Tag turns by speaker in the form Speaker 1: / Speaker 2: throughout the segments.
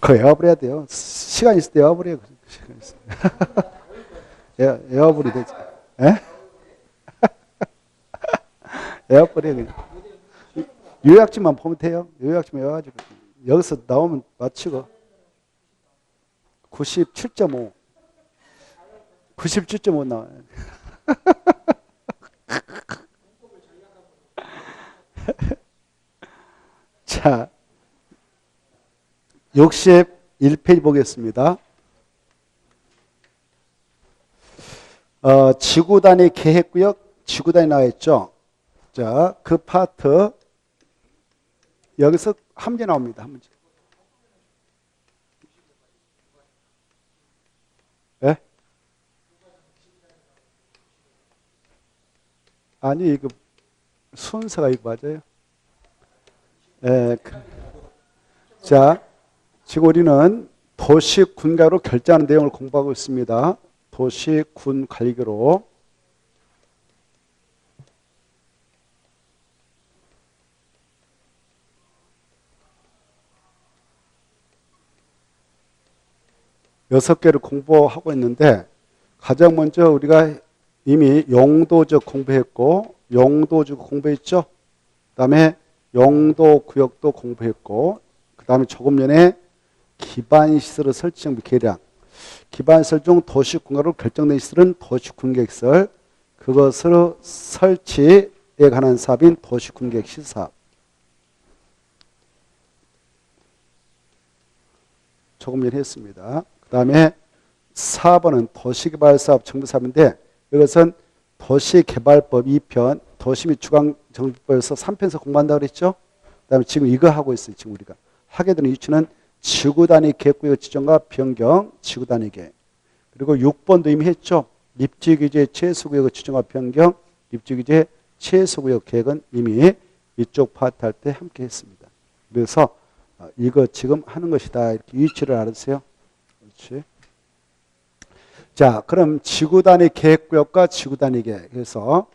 Speaker 1: 그거 외워버려야 돼요. 시간 있을 때 외워버려요. 시간 있을 때. 외워버리 되지. 예? 외워버려요, 그냥. 요약집만 보면 돼요. 요약집 외워가지고. 여기서 나오면 맞추고. 97.5. 97.5 나와요. 자, 61페이지 보겠습니다. 지구 단위 계획구역, 지구 단위 나와 있죠. 자, 그 파트 여기서 한 문제 나옵니다. 한 문제. 예? 아니, 이거 순서가 이거 맞아요. 예. 자, 지금 우리는 도시 군가로 결정하는 내용을 공부하고 있습니다. 도시 군 관리교로. 여섯 개를 공부하고 있는데 가장 먼저 우리가 이미 용도적 공부했고 용도적 공부했죠. 그 다음에 용도구역도 공부했고 그 다음에 조금 전에 기반시설의 설치 및 계량 기반시설 중 도시군가로 결정된 시설은 도시군계획설 그것을 설치에 관한 사업인 도시군계획시사업 조금 전에 했습니다. 그 다음에 4번은 도시개발사업 정비사업인데 이것은 도시개발법 2편 도시 및 주관정비법에서 3편에서 공부한다고 그랬죠. 그 다음에 지금 이거 하고 있어요. 지금 우리가 하게 되는 이유는 지구단위 계획구역 지정과 변경 지구단위 계획 그리고 6번도 이미 했죠. 입지규제 최소구역 지정과 변경 입지규제 최소구역 계획은 이미 이쪽 파트 할 때 함께 했습니다. 그래서 이거 지금 하는 것이다. 이렇게 위치를 알아주세요. 그렇지. 자, 그럼 지구단위 계획구역과 지구단위 계획. 그래서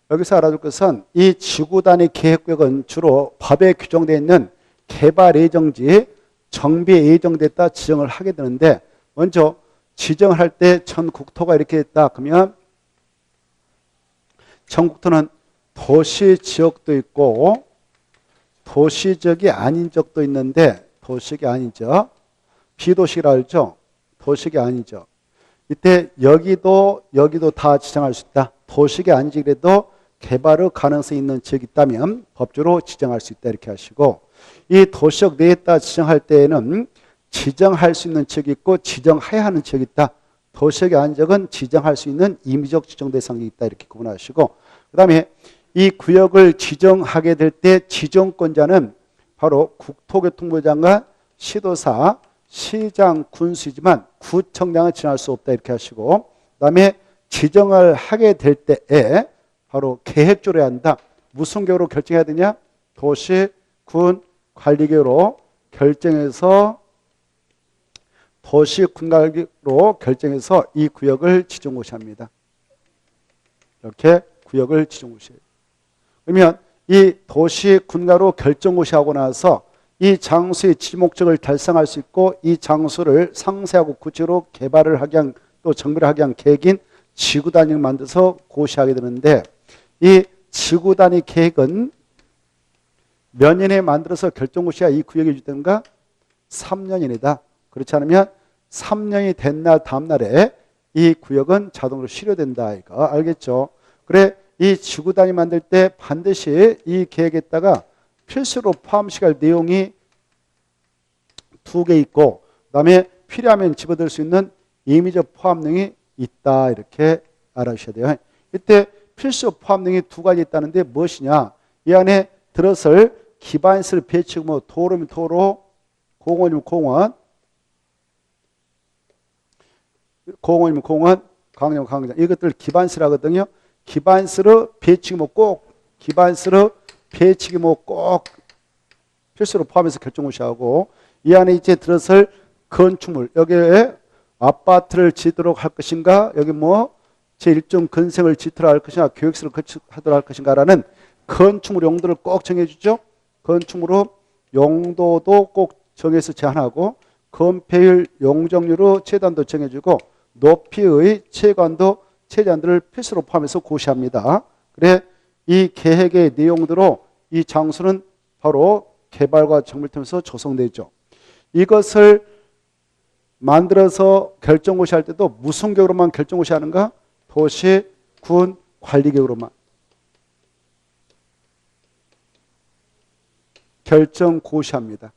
Speaker 1: 여기서 알아둘 것은 이 지구단위 계획구역은 주로 법에 규정되어 있는 개발 예정지, 정비 예정됐다 지정을 하게 되는데 먼저 지정을 할 때 전국토가 이렇게 됐다. 그러면 전국토는 도시 지역도 있고 도시적이 아닌 적도 있는데 도시적이 아닌 적 비도시라 알죠? 도시적이 아닌 적 이때 여기도 다 지정할 수 있다. 도시적이 아니지 그래도 개발의 가능성이 있는 지역이 있다면 법적으로 지정할 수 있다 이렇게 하시고 이 도시적 내에 따라 지정할 때에는 지정할 수 있는 지역이 있고 지정해야 하는 지역이 있다. 도시적이 아닌 지역은 지정할 수 있는 임의적 지정 대상이 있다 이렇게 구분하시고 그 다음에 이 구역을 지정하게 될 때 지정권자는 바로 국토교통부 장관, 시도사, 시장, 군수이지만 구청장은 지정할 수 없다 이렇게 하시고 그 다음에 지정을 하게 될 때에 바로 계획적으로 해야 한다. 무슨 계획으로 결정해야 되냐? 도시, 군, 관리계획으로 결정해서 도시, 군 관리계획으로 결정해서 이 구역을 지정고시합니다. 이렇게 구역을 지정고시해요. 그러면 이 도시, 군가로 결정고시하고 나서 이 장소의 지목적을 달성할 수 있고 이 장소를 상세하고 구체적으로 개발을 하기 위한 또 정비를 하기 위한 계획인 지구단위를 만들어서 고시하게 되는데 이 지구단위 계획은 몇 년에 만들어서 결정고시야 이 구역이 유지되는가? 3년이다. 그렇지 않으면 3년이 된 날 다음 날에 이 구역은 자동으로 실효된다. 이거 알겠죠? 그래 이 지구단위 만들 때 반드시 이 계획에다가 필수로 포함시킬 내용이 2개 있고 그 다음에 필요하면 집어들 수 있는 임의적 포함능이 있다. 이렇게 알아주셔야 돼요. 이때 필수 포함능이 2가지 있다는데 무엇이냐? 이 안에 들어설 기반시설 배치고 뭐 도로면 도로, 공원이면 공원, 공원이면 공원, 광장이면 광장 이것들 기반시설하거든요. 기반시설 배치기 뭐 꼭 기반시설 배치기 뭐 꼭 필수로 포함해서 결정고시하고 이 안에 이제 들어설 건축물 여기에 아파트를 짓도록 할 것인가 여기 뭐 제1종 건생을 짓도록 할 것인가 교육시설을 건축하도록 할 것인가라는 건축물 용도를 꼭 정해주죠. 건축물로 용도도 꼭 정해서 제한하고 건폐율, 용적률로 최단도 정해주고 높이의 최단도를 필수로 포함해서 고시합니다. 그래 이 계획의 내용대로 이 장소는 바로 개발과 정비를 통해서 조성되죠. 이것을 만들어서 결정고시할 때도 무슨 계획으로만 결정고시 하는가? 도시, 군, 관리 계획으로만 결정고시합니다.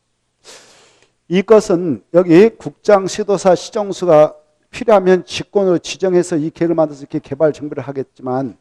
Speaker 1: 이것은 여기 국장, 시도사, 시정수가 필요하면 직권으로 지정해서 이 계획을 만들어서 이렇게 개발 정비를 하겠지만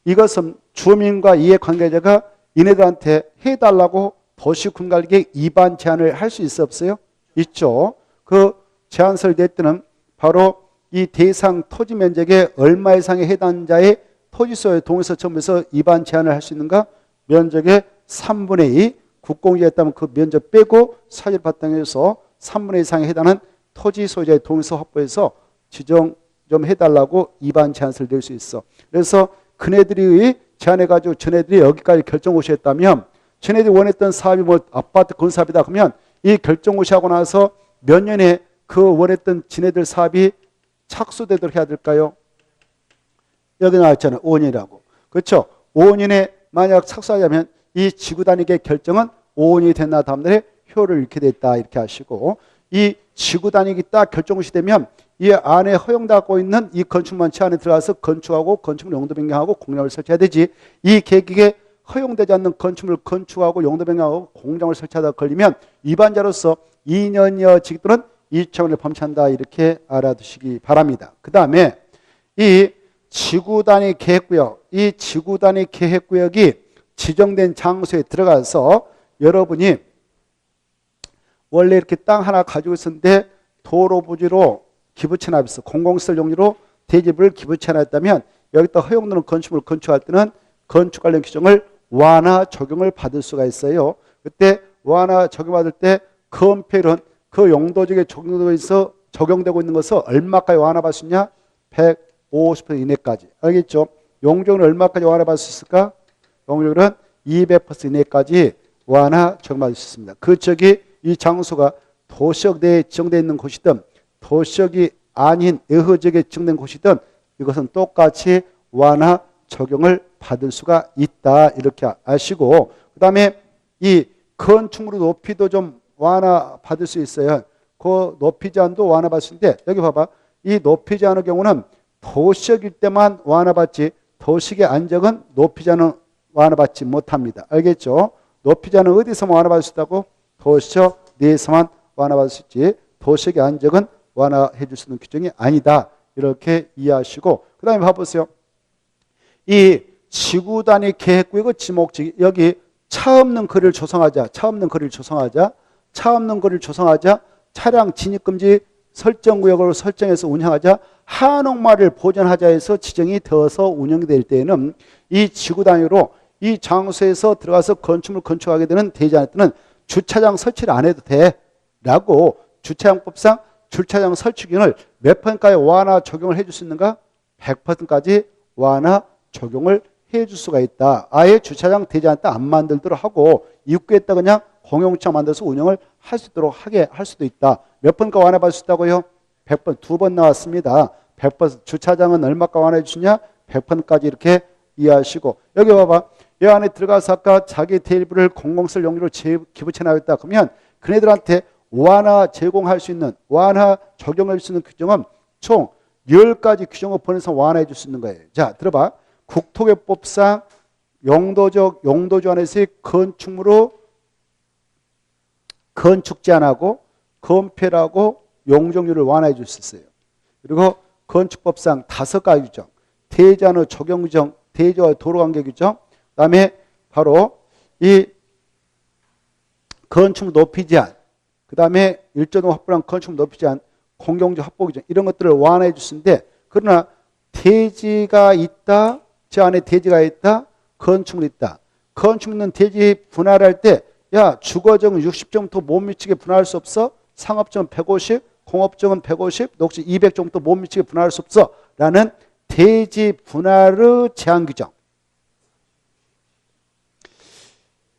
Speaker 1: 이것은 주민과 이해관계자가 이네들한테 해달라고 도시군관리계획 위반 제안을 할 수 있어 없어요? 있죠. 그 제안서를 낼 때는 바로 이 대상 토지 면적의 얼마 이상의 해당자의 토지소유에 동의서 첨부해서 위반 제안을 할 수 있는가? 면적의 3분의 2 국공유지가 있다면 그 면적 빼고 사유를 바탕해서 3분의 2 이상에 해당하는 토지 소유자의 동의서 확보해서 지정 좀 해달라고 위반 제안서를 낼 수 있어. 그래서 그네들이 제안해가지고 전애들이 여기까지 결정고시 했다면 전애들이 원했던 사업이 뭐 아파트 건사업이다 그러면 이 결정고시 하고 나서 몇 년에 그 원했던 지네들 사업이 착수되도록 해야 될까요? 여기 나왔잖아요. 5년이라고. 그렇죠? 5년에 만약 착수하자면 이 지구단위계 결정은 5년이 됐나 다음 날에 효를 잃게 됐다 이렇게 하시고 이 지구단위기 딱 결정고시 되면 이 안에 허용받고 있는 이 건축물체 안에 들어가서 건축하고 건축물 용도 변경하고 공장을 설치해야 되지 이 계획에 허용되지 않는 건축물을 건축하고 용도 변경하고 공장을 설치하다 걸리면 위반자로서 2년여직 또는 2천원을 범죄한다 이렇게 알아두시기 바랍니다. 그 다음에 이 지구단위 계획구역 이 지구단위 계획구역이 지정된 장소에 들어가서 여러분이 원래 이렇게 땅 하나 가지고 있었는데 도로 부지로 기부채납했어. 공공시설 용지로 대지부를 기부채납했다면 여기다 허용되는 건축물을 건축할 때는 건축 관련 규정을 완화 적용을 받을 수가 있어요. 그때 완화 적용받을 때 건폐율은 그 용도적에 적용되고 있는 것을 얼마까지 완화받을 수 있냐? 150% 이내까지. 알겠죠? 용적률은 얼마까지 완화받을 수 있을까? 용적률은 200% 이내까지 완화 적용받을 수 있습니다. 그 적이 이 장소가 도시역 내에 지정되어 있는 곳이든 도시역이 아닌 의허지역에 지정된 곳이든 이것은 똑같이 완화 적용을 받을 수가 있다 이렇게 아시고 그 다음에 이 건축물의 높이도 좀 완화 받을 수 있어요. 그 높이 제한도 완화 받을 수 있는데 여기 봐봐 이 높이 제한의 경우는 도시역일 때만 완화 받지 도시의 안적은 높이 제한은 완화 받지 못합니다. 알겠죠? 높이 제한은 어디서만 완화 받을 수 있다고? 도시역 내에서만 완화 받을 수 있지 도시의 안적은 완화해 줄 수 있는 규정이 아니다. 이렇게 이해하시고 그 다음에 봐보세요. 이 지구단위 계획구역의 지목지 여기 차 없는 거리를 조성하자. 차량 진입금지 설정구역으로 설정해서 운영하자. 한옥마을을 보존하자 해서 지정이 되어서 운영이 될 때에는 이 지구단위로 이 장소에서 들어가서 건축물 건축하게 되는 대지할 때는 주차장 설치를 안 해도 돼 라고 주차장법상 주차장 설치기준을 몇 %까지 완화 적용을 해줄 수 있는가? 100%까지 완화 적용을 해줄 수가 있다. 아예 주차장 대지할 때 안 만들도록 하고 입구에다 그냥 공용차 만들어서 운영을 할 수 있도록 하게 할 수도 있다. 몇 %까지 완화 받을 수 있다고요? 100%, 2번 나왔습니다. 100% 주차장은 얼마까지 완화해 주시냐? 100%까지 이렇게 이해하시고 여기 봐봐. 이 안에 들어가서 아까 자기 대일부를 공공시설 용지로 기부채 나왔다 그러면 그네들한테 완화 제공할 수 있는 완화 적용할 수 있는 규정은 총 10가지 규정을 보내서 완화해 줄 수 있는 거예요. 자 들어봐. 국토개법상 용도주 안에서의 건축물로 건축 제한하고 건폐라고 용적률을 완화해 줄 수 있어요. 그리고 건축법상 5가지 규정 대지안의 적용 규정 대지와 도로관계 규정 그 다음에 바로 이 건축물 높이 제한 그 다음에 일조동 확보한 건축물 높이 제한 공용지 확보 규정 이런 것들을 완화해 줄 수 있는데 그러나 대지가 있다 저 안에 대지가 있다 건축물이 있다 건축물은 대지 분할할 때 야 주거정은 60점부터 못 미치게 분할할 수 없어 상업정은 150 공업정은 150 녹지 200점부터 못 미치게 분할할 수 없어 라는 대지 분할의 제한 규정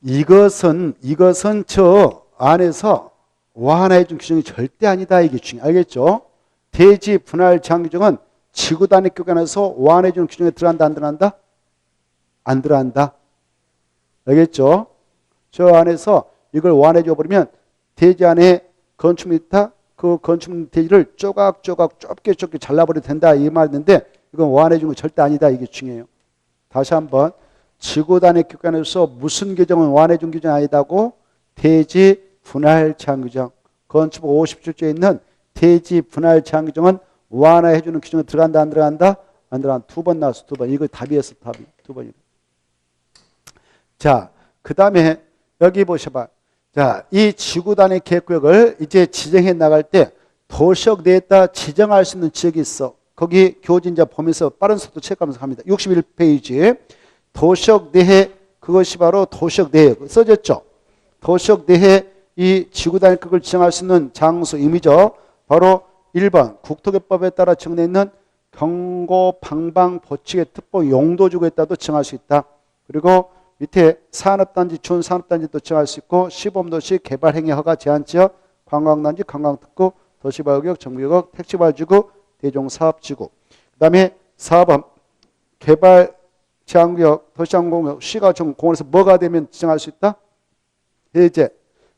Speaker 1: 이것은 저 안에서 완화해 준 규정이 절대 아니다. 이게 중요해. 알겠죠? 대지 분할 제한 규정은 지구 단위 기관에서 완화해 준 규정에 들어간다, 안 들어간다? 안 들어간다. 알겠죠? 저 안에서 이걸 완화해 줘 버리면 대지 안에 건축물이 있다. 그 건축물 대지를 조각조각 좁게 잘라버려도 된다. 이 말인데 이건 완화해 준 거 절대 아니다. 이게 중요해요. 다시 한번 지구 단위 기관에서 무슨 규정은 완화해 준 규정이 아니다고? 대지 분할 제한 규정. 건축법 57조에 있는 대지 분할 제한 규정은 완화해 주는 규정에 들어간다, 안 들어간다? 안 들어간다. 두 번 나왔어. 두 번. 이거 답이었어. 답이. 두 번이네. 자, 그 다음에 여기 보셔봐. 자, 이 지구 단위 계획구역을 이제 지정해 나갈 때 도시역 내에다 지정할 수 있는 지역이 있어. 거기 교진자 보면서 빠른 속도 체크하면서 갑니다. 61페이지. 도시역 내에 그것이 바로 도시역 내에 써졌죠. 도시역 내에 이 지구 단위 계획을 지정할 수 있는 장소 임의죠. 바로 1번 국토개법에 따라 정해 있는 경고 방방 보칙의 특보 용도지구에 따라도 정할 수 있다. 그리고 밑에 산업단지, 준산업단지도 정할 수 있고 시범도시 개발행위 허가 제한지역, 관광단지, 관광특구, 도시발구역, 정비구역, 택지발지구, 대종사업지구. 그 다음에 4번 개발 제한구역, 도시항공구역, 시가 공원에서 뭐가 되면 지정할 수 있다? 해제.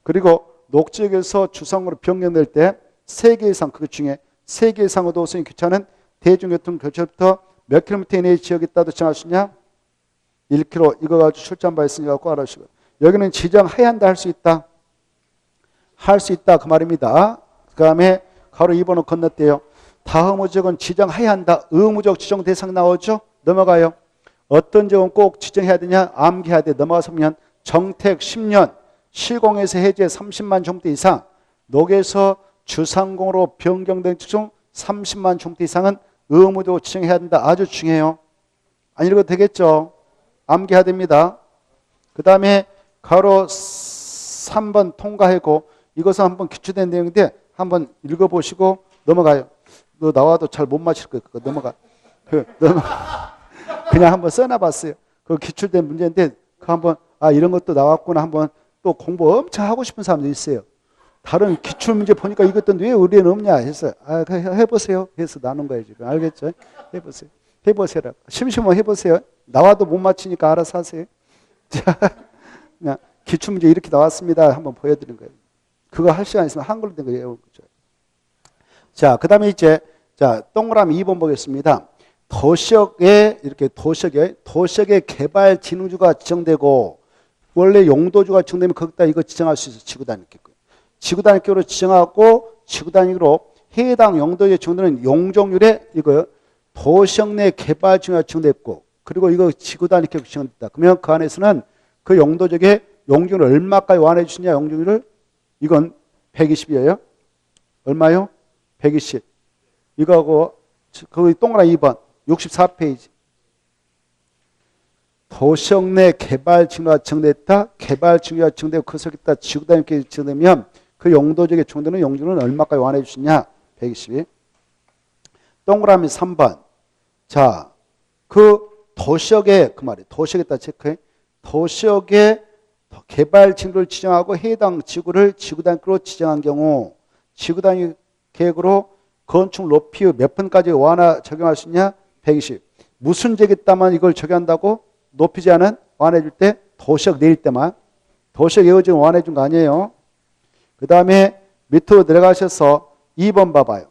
Speaker 1: 그리고 녹지역에서 주상으로 변경될 때 3개 이상, 그 중에 3개 이상의 도성이 교차하는 대중교통 교차부터 몇 킬로미터 이내의 지역에 따라 정할 수 있냐? 1km. 이거 가지고 출제한 바 있으니까 꼭 알아주시고. 여기는 지정해야 한다, 할 수 있다. 할 수 있다. 그 말입니다. 그 다음에 가로 2번을 건넜대요. 다음 지역은 지정해야 한다. 의무적 지정 대상 나오죠? 넘어가요. 어떤 지역은 꼭 지정해야 되냐? 암기해야 돼. 넘어가서 보면 정택 10년, 실공에서 해제 30만 종대 이상, 녹에서 주상공으로 변경된 중 30만 종대 이상은 의무적으로 지정해야 된다. 아주 중요해요. 안 읽어도 되겠죠? 암기해야 됩니다. 그 다음에 가로 3번 통과하고 이것은 한번 기초된 내용인데 한번 읽어보시고 넘어가요. 너 나와도 잘 못 맞힐 거예요. 그거 넘어가. 그냥 한번 써놔봤어요. 그 기출된 문제인데 그 한번 이런 것도 나왔구나 한번 또 공부 엄청 하고 싶은 사람도 있어요. 다른 기출 문제 보니까 이것도 왜 우리는 없냐 해서 해보세요. 해서 나눈 거예요 지금. 알겠죠? 해보세요. 해보세요. 심심하면 해보세요. 나와도 못 맞히니까 알아서 하세요. 자, 그냥 기출 문제 이렇게 나왔습니다. 한번 보여드린 거예요. 그거 할 시간 있으면 한글로 된 거예요. 자, 그 다음에 이제 자 동그라미 2번 보겠습니다. 도시역에 이렇게 도시역의 개발 진흥주가 지정되고 원래 용도주가 지정되면 거기다 이거 지정할 수 있어요. 지구단위계획. 지구단위계획으로 지정하고 지구단위로 해당 용도에 지정되는 용적률에 이거요. 도시역 내 개발 진흥주가 지정됐고 그리고 이거 지구단위계획 지정됐다. 그러면 그 안에서는 그 용도적의 용적률을 얼마까지 완화해 주시냐 용적률을 이건 120이에요. 얼마요? 120. 이거하고 거기 동그라미 2번 64페이지. 도시역 내 개발 징후가 지정됐다. 개발 징후가 지정되고 그 속에 있다. 지구단위계획이 지정되면 그 용도적에 지정되는 용적률은 얼마까지 완화해 주시냐? 120. 동그라미 3번. 자, 그 도시역에 그 말이에요. 도시역에다 체크해. 도시역에 개발 징후를 지정하고 해당 지구를 지구단위로 지정한 경우 지구단위 계획으로 건축 높이 몇 분까지 완화 적용할 수 있냐? 120. 무슨 지역에 있다만 이걸 적용한다고? 높이 제한은 완화해 줄 때 도시역 내일 때만. 도시역 예우지금 완화해 준 거 아니에요. 그 다음에 밑으로 내려가셔서 2번 봐봐요.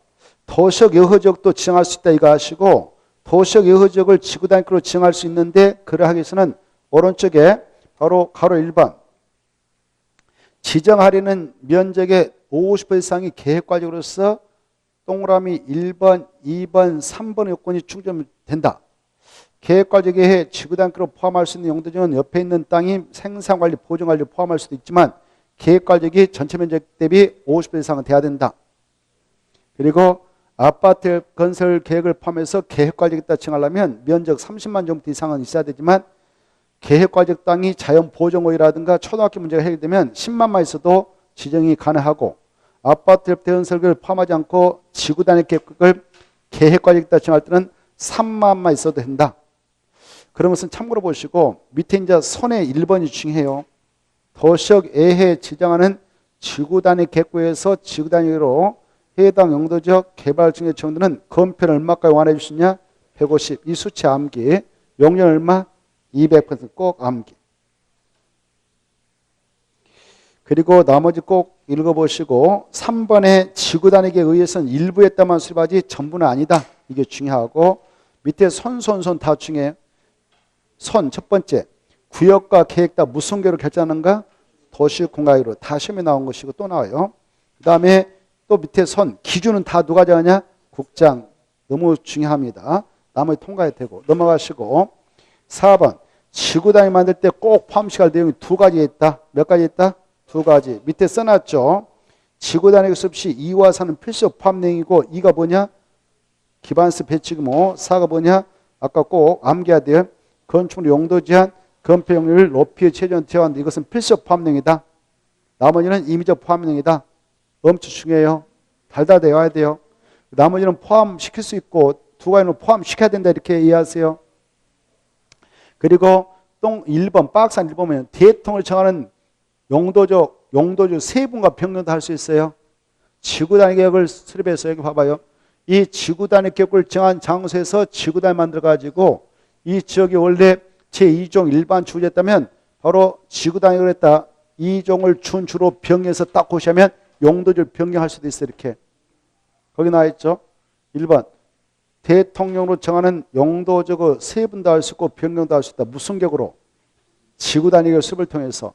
Speaker 1: 도시역 예우지역도 지정할 수 있다 이거 하시고 도시역 예우지역을 지구단위로 지정할 수 있는데 그러하기 위해서는 오른쪽에 바로 가로 1번 지정하려는 면적의 50% 이상이 계획과정으로서 동그라미 1번, 2번, 3번의 요건이 충족된다. 계획과정에 지구단위로 포함할 수 있는 용도 중은 옆에 있는 땅이 생산관리, 보존관리 포함할 수도 있지만 계획과정이 전체 면적 대비 50% 이상은 돼야 된다. 그리고 아파트 건설 계획을 포함해서 계획과정에 따라 정하려면 면적 30만 정도 이상은 있어야 되지만 계획과정 땅이 자연보존구역이라든가 초등학교 문제가 해결되면 10만만 있어도 지정이 가능하고 아파트 대건설을 포함하지 않고 지구단위 계획을 계획과정에 따라 정할 때는 3만만 있어도 된다. 그런 것은 참고로 보시고 밑에 이제 손에 1번이 중요해요. 도시역 외에 지정하는 지구 단위 객구에서 지구 단위로 해당 용도적 개발증의 정도는 건표는 얼마까지 완화해 주시냐? 150. 이 수치 암기. 용량 얼마? 200%꼭 암기. 그리고 나머지 꼭 읽어보시고 3번에 지구 단위에 의해서는 일부에다만 수립하지 전부는 아니다. 이게 중요하고 밑에 손 다 중요해요. 첫 번째 구역과 계획 다 무슨 계로 결정하는가? 도시공간으로 다 시험에 나온 것이고 또 나와요. 그 다음에 또 밑에 기준은 다 누가 정하냐? 국장. 너무 중요합니다. 나머지 통과해도 되고 넘어가시고 4번 지구 단위 만들 때 꼭 포함시할 내용이 두 가지 있다. 몇 가지 있다? 두 가지. 밑에 써놨죠. 지구 단위 수업 시 2와 4는 필수 포함 내용이고 2가 뭐냐? 기반수 배치규모. 4가 뭐냐? 아까 꼭 암기해야 돼요. 건축물 용도 제한, 건폐 용률, 높이, 최전, 제한. 이것은 필수 포함 내용이다. 나머지는 임의적 포함 내용이다. 엄청 중요해요. 달달 외워야 돼요. 나머지는 포함시킬 수 있고 두 가지는 포함시켜야 된다. 이렇게 이해하세요. 그리고 똥 1번, 박스 한 1번은 대통을 정하는 용도적 세분과 변경도 할 수 있어요. 지구 단위 계획을 수립해서 여기 봐봐요. 이 지구 단위 계획을 정한 장소에서 지구 단위 만들어 가지고 이 지역이 원래 제2종 일반 주제였다면 바로 지구 단위로 했다. 2종을 준주로 변경해서 딱 고시하면 용도를 변경할 수도 있어요. 이렇게. 거기 나와 있죠. 1번. 대통령으로 정하는 용도적으로 세분도 할 수 있고 변경도 할 수 있다. 무슨 격으로? 지구 단위의 수립을 통해서.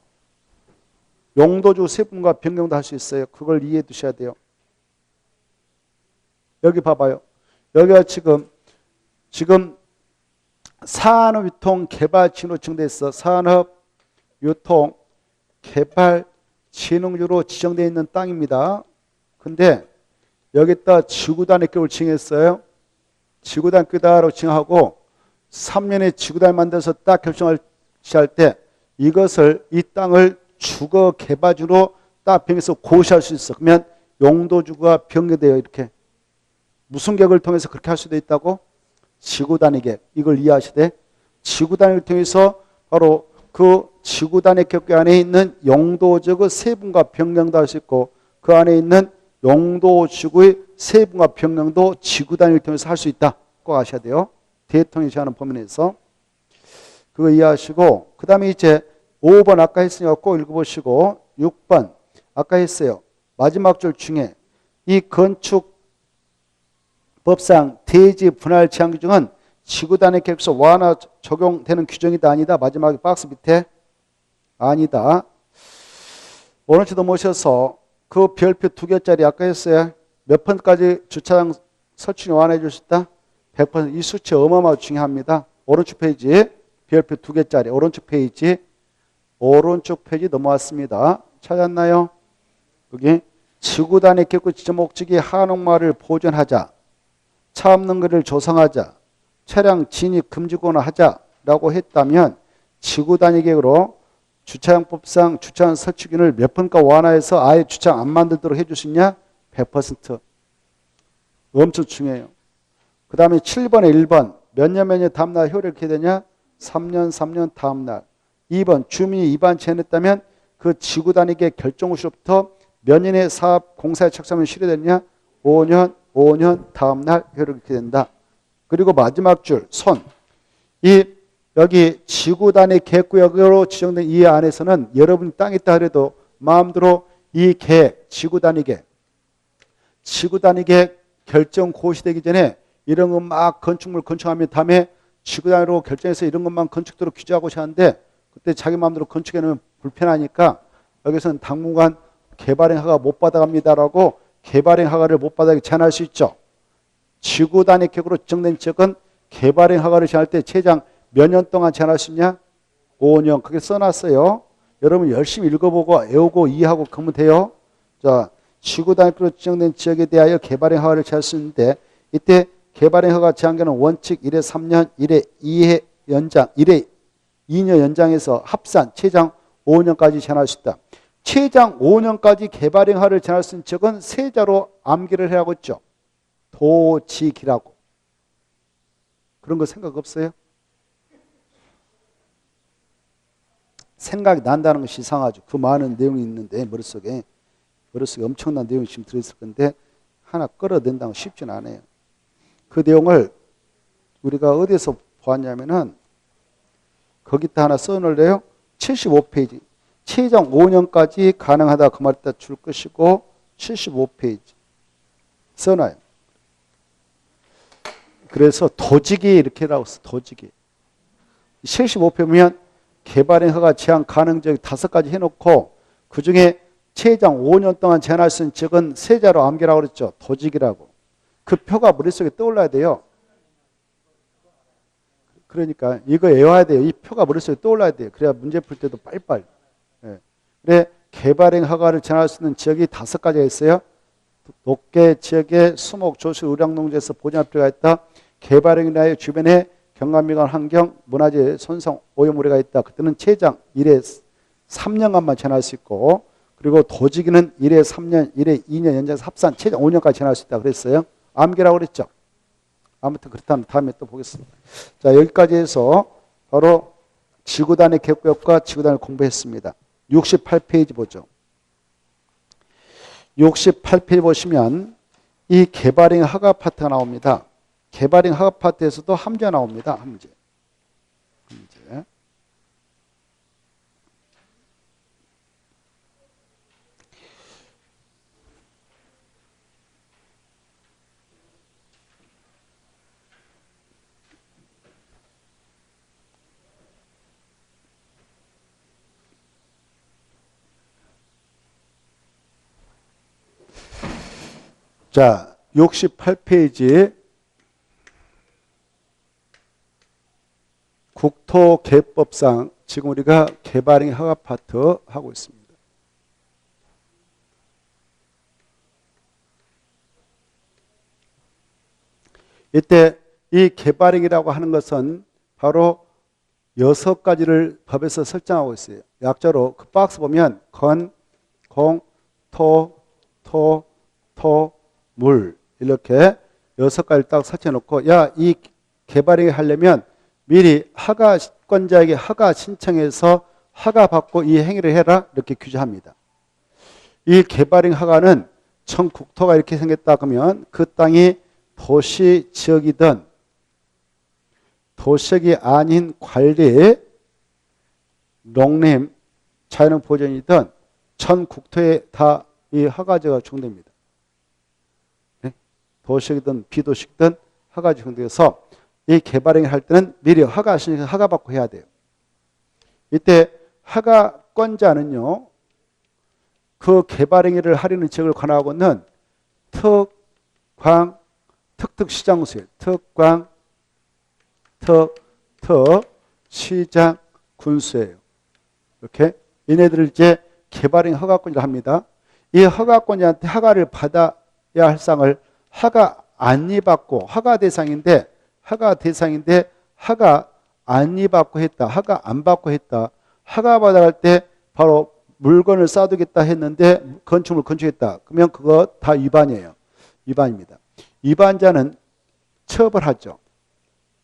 Speaker 1: 용도주 세분과 변경도 할 수 있어요. 그걸 이해해 두셔야 돼요. 여기 봐봐요. 여기가 지금 산업유통개발진흥으로 지정되어 있어. 산업유통개발진흥주로 지정되어 있는 땅입니다. 근데 여기다 지구단위 격을 칭했어요. 지구단위 격이다라고 칭하고 3년에 지구단위 만들어서 딱 결정할 때 이것을 이 땅을 주거 개발주로 딱 변경해서 고시할 수 있어. 그러면 용도주가 변경돼요. 이렇게. 무슨 격을 통해서 그렇게 할 수도 있다고? 지구단위 격. 이걸 이해하시되 지구 단위를 통해서 바로 그 지구 단위 격 안에 있는 용도적의 세분과 변경도 할 수 있고 그 안에 있는 용도지구의 세분과 변경도 지구 단위를 통해서 할 수 있다. 꼭 아셔야 돼요. 대통령이 제하는 범위 내에서. 그거 이해하시고 그 다음에 이제 5번 아까 했으니까 꼭 읽어보시고 6번 아까 했어요. 마지막 줄 중에 이 건축법상 대지 분할 제한 규정은 지구 단위 계획서 완화 적용되는 규정이다 아니다. 마지막에 박스 밑에 아니다. 오른쪽도 모셔서 그 별표 2개짜리 아까 했어요. 몇 번까지 주차장 설치 완화해 줄 수 있다? 100%. 이 수치 어마어마하게 중요합니다. 오른쪽 페이지 별표 2개짜리 오른쪽 페이지 넘어왔습니다. 찾았나요? 여기 지구 단위 계획 지정 목적이 한옥마을을 보존하자, 차 없는 거리를 조성하자, 차량 진입 금지구나 하자라고 했다면 지구 단위 계획으로 주차장법상 주차장 설치균을 몇 번까 완화해서 아예 주차장 안 만들도록 해줄 수 있냐? 100%. 엄청 중요해요. 그 다음에 7번에 1번 몇 년 다음날 효력이 이렇게 되냐? 3년 다음날. 2번 주민이 위반 제한했다면 그 지구 단위 계획 결정 후부터 몇 년의 사업 공사에 착수하면 실효되느냐? 5년 다음날 효력이 이렇게 된다. 그리고 마지막 줄 여기 지구 단위 계획구역으로 지정된 이 안에서는 여러분 땅이 있다 하더라도 마음대로 이 계획, 지구 단위 계획 결정 고시되기 전에 이런 거 막 건축물 건축하면 다음에 지구 단위로 결정해서 이런 것만 건축도로 규제하고 하는데 그때 자기 마음대로 건축해놓으면 불편하니까 여기서는 당분간 개발행 허가 못 받아갑니다라고 개발행 허가를 못 받아게 제한할 수 있죠. 지구 단위 계획으로 지정된 지역은 개발행 허가를 제한할 때 최장 몇 년 동안 제한할 수 있냐? 5년. 그렇게 써놨어요. 여러분 열심히 읽어보고 외우고 이해하고 그러면 돼요. 자, 지구 단위로 지정된 지역에 대하여 개발행 허가를 제한할 수 있는데 이때 개발행 허가 제한기는 원칙 1회 3년, 1회 2회 연장, 1회 2년 연장해서 합산 최장 5년까지 제한할 수 있다. 최장 5년까지 개발행 허가를 제한할 수 있는 지역은 세자로 암기를 해라고 했죠. 도지기라고. 그런 거 생각 없어요? 생각이 난다는 것이 이상하죠. 그 많은 내용이 있는데 머릿속에 머릿속에 엄청난 내용이 지금 들어있을 건데 하나 끌어낸다는 건 쉽지는 않아요. 그 내용을 우리가 어디서 보았냐면은 거기다 하나 써놓을래요? 75페이지. 최장 5년까지 가능하다 그 말에다 줄 것이고 75페이지 써놔요. 그래서 도직이 이렇게라고 써. 도직이. 75페이지면 개발행 허가 제한 가능적 5가지 해놓고 그중에 최장 5년 동안 제한할 수 있는 적은 세자로 암기라고 그랬죠. 도직이라고. 그 표가 머릿속에 떠올라야 돼요. 그러니까 이거 외워야 돼요. 이 표가 머릿속에 떠올라야 돼요. 그래야 문제 풀 때도 빨리빨리. 예. 그래 개발행 허가를 제한할 수 있는 지역이 5가지가 있어요. 녹계 지역의 수목, 조수, 의량농지에서 보존할 필요가 있다. 개발행이나 주변에 경관미관 환경, 문화재 손상, 오염 우려가 있다. 그때는 최장 1회 3년간만 제한할 수 있고 그리고 도지기는 1회 3년, 1회 2년 연장해서 합산 최장 5년까지 제한할 수 있다 그랬어요. 암기라고 그랬죠. 아무튼 그렇다면 다음에 또 보겠습니다. 자, 여기까지 해서 바로 지구단위 개구역과 지구단위를 공부했습니다. 68페이지 보죠. 68페이지 보시면 이 개발행 허가 파트가 나옵니다. 개발행 허가 파트에서도 함재 나옵니다. 함재. 자, 68페이지 국토개법상 지금 우리가 개발행 허가 파트 하고 있습니다. 이때 이 개발행이라고 하는 것은 바로 6가지를 법에서 설정하고 있어요. 약자로 그 박스 보면 건, 공, 토, 물 이렇게 6가지를 딱 설치해 놓고 야, 이 개발행위 하려면 미리 허가권자에게 허가 신청해서 허가 받고 이 행위를 해라 이렇게 규정합니다. 이 개발행 허가는 전 국토가 이렇게 생겼다 그러면 그 땅이 도시 지역이든 도시역이 아닌 관리, 농림, 자연환경 보전이든 전 국토에 다 이 허가제가 적용됩니다. 도시이든 비도시든 허가 적용돼서 이 개발행위를 할 때는 미리 허가 신청해서 허가 받고 해야 돼요. 이때 허가권자는요, 그 개발행위를 하려는 지역을 관할하고는 특광, 특특시장소예요. 특광, 특시장 군수예요. 이렇게 얘네들을 이제 개발행위 허가권이라고 합니다. 이 허가권자한테 허가를 받아야 할 사항을 허가 안이받고 허가 대상인데 허가 안이받고 했다. 허가 안 받고 했다. 허가 받아갈 때 바로 물건을 쌓아두겠다 했는데 건축물 건축했다. 그러면 그거 다 위반이에요. 위반입니다. 위반자는 처벌하죠.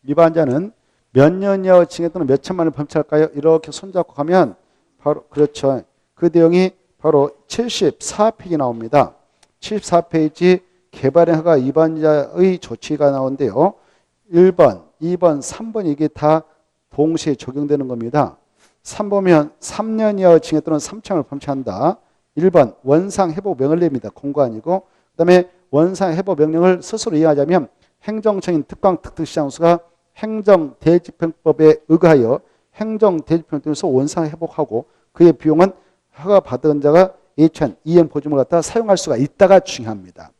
Speaker 1: 위반자는 몇 년여 징역 또는 몇 천만 원 범칙할까요? 이렇게 손잡고 가면 바로 그렇죠. 그 내용이 바로 74페이지 나옵니다. 74페이지 개발행 허가 위반자의 조치가 나오는데요. 1번, 2번, 3번 이게 다 동시에 적용되는 겁니다. 3번이면 3년여 징역 또는 3천을 범칙한다. 1번 원상회복 명령입니다. 공고 아니고. 그 다음에 원상회복 명령을 스스로 이행하자면 행정청인 특광 특특시장수가 행정대집행법에 의거하여 행정대집행을 통해서 원상회복하고 그의 비용은 허가받은 자가 예천, 이행 보증을 갖다 사용할 수가 있다가 중요합니다.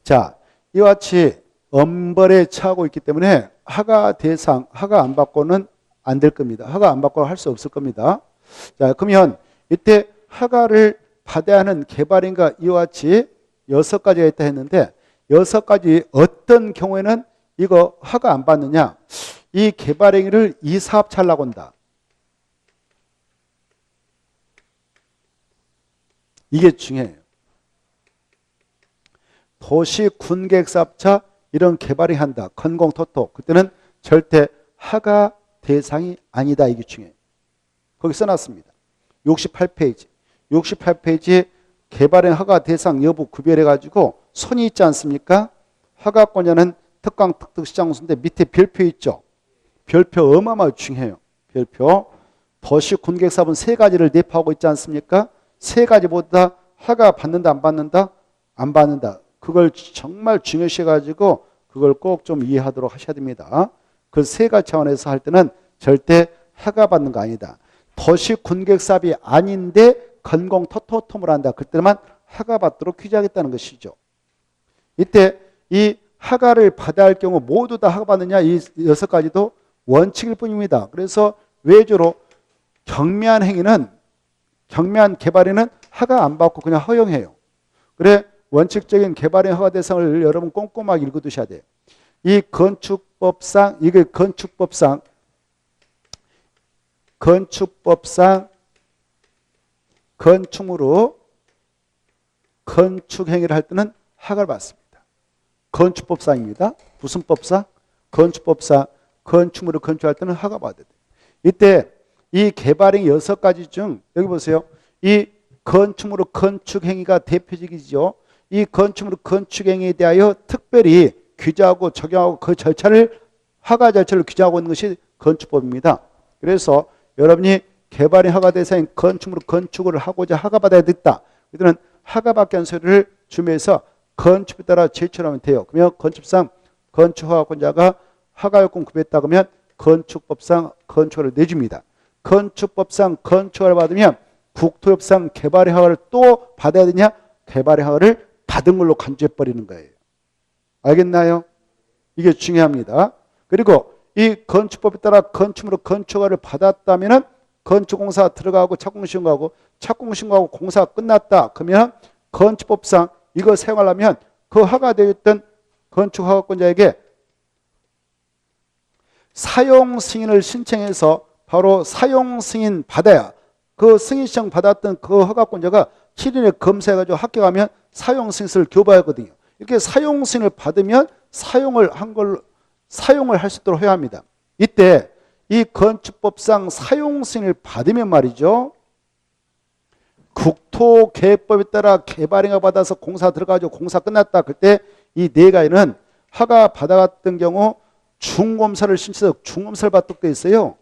Speaker 1: 자, 이와 같이 엄벌에 처하고 있기 때문에 허가 대상, 허가 안 받고는 안 될 겁니다. 허가 안 받고는 할 수 없을 겁니다. 자, 그러면 이때 허가를 받아야 하는 개발행위가 이와 같이 6가지가 있다 했는데 6가지 어떤 경우에는 이거 허가 안 받느냐? 이 개발행위를 이 사업차 하려고 한다. 이게 중요해요. 도시 군계획사업차 이런 개발이 한다. 건공토토. 그때는 절대 허가 대상이 아니다. 이게 중요해요. 거기 써놨습니다. 68페이지. 68페이지 개발행 허가 대상 여부 구별해가지고 선이 있지 않습니까? 허가권자는 특강 특특시장소인데 밑에 별표 있죠. 별표 어마어마하게 중요해요. 별표. 도시 군객사업은 세 가지를 내포하고 있지 않습니까? 세 가지보다 허가 받는다 안 받는다? 안 받는다. 그걸 정말 중요시해가지고 그걸 꼭 좀 이해하도록 하셔야 됩니다. 그 세 가지 차원에서 할 때는 절대 허가 받는 거 아니다. 도시 군객사업이 아닌데 건공 토토톰을 한다. 그때만 허가 받도록 규제하겠다는 것이죠. 이때 이 허가를 받아야 할 경우 모두 다 허가 받느냐? 이 6가지도 원칙일 뿐입니다. 그래서 외주로 경미한 행위는 경미한 개발에는 허가 안 받고 그냥 허용해요. 그래 원칙적인 개발의 허가 대상을 여러분 꼼꼼하게 읽어두셔야 돼요. 이 건축법상 이게 건축법상 건축으로 건축 행위를 할 때는 허가를 받습니다. 건축법상입니다. 무슨 법상? 건축법상 건축물을 건축할 때는 허가 받아야 돼요. 이때 이 개발행 6가지 중 여기 보세요. 이 건축물로 건축 행위가 대표적이죠. 이 건축물로 건축 행위에 대하여 특별히 규제하고 적용하고 그 절차를 허가 절차를 규제하고 있는 것이 건축법입니다. 그래서 여러분이 개발행 허가 대상인 건축물로 건축을 하고자 허가받아야 됐다. 이들은 허가받게 한 서류를 주면서 건축에 따라 제출하면 돼요. 그러면 건축상 건축허가권자가 허가요건 구매했다 그러면 건축법상 건축허가를 내줍니다. 건축법상 건축허가를 받으면 국토협상 개발의 허가를 또 받아야 되냐? 개발의 허가를 받은 걸로 간주해버리는 거예요. 알겠나요? 이게 중요합니다. 그리고 이 건축법에 따라 건축물로 건축허가를 받았다면 건축공사 들어가고 착공신고하고 착공신고하고 공사가 끝났다. 그러면 건축법상 이거 사용하려면 그 허가되어 있던 건축허가권자에게 사용승인을 신청해서 바로 사용승인 받아야 그 승인 신청 받았던 그 허가권자가 7일에 검사해가지고 합격하면 사용승인을 교부하거든요. 이렇게 사용승인을 받으면 사용을 할 수 있도록 해야 합니다. 이때 이 건축법상 사용승인을 받으면 말이죠. 국토계획법에 따라 개발행위 받아서 공사 들어가지고 공사 끝났다. 그때 이 4가지는 허가 받아갔던 경우 중검사를 신청해서 중검사를 받도록 되어 있어요.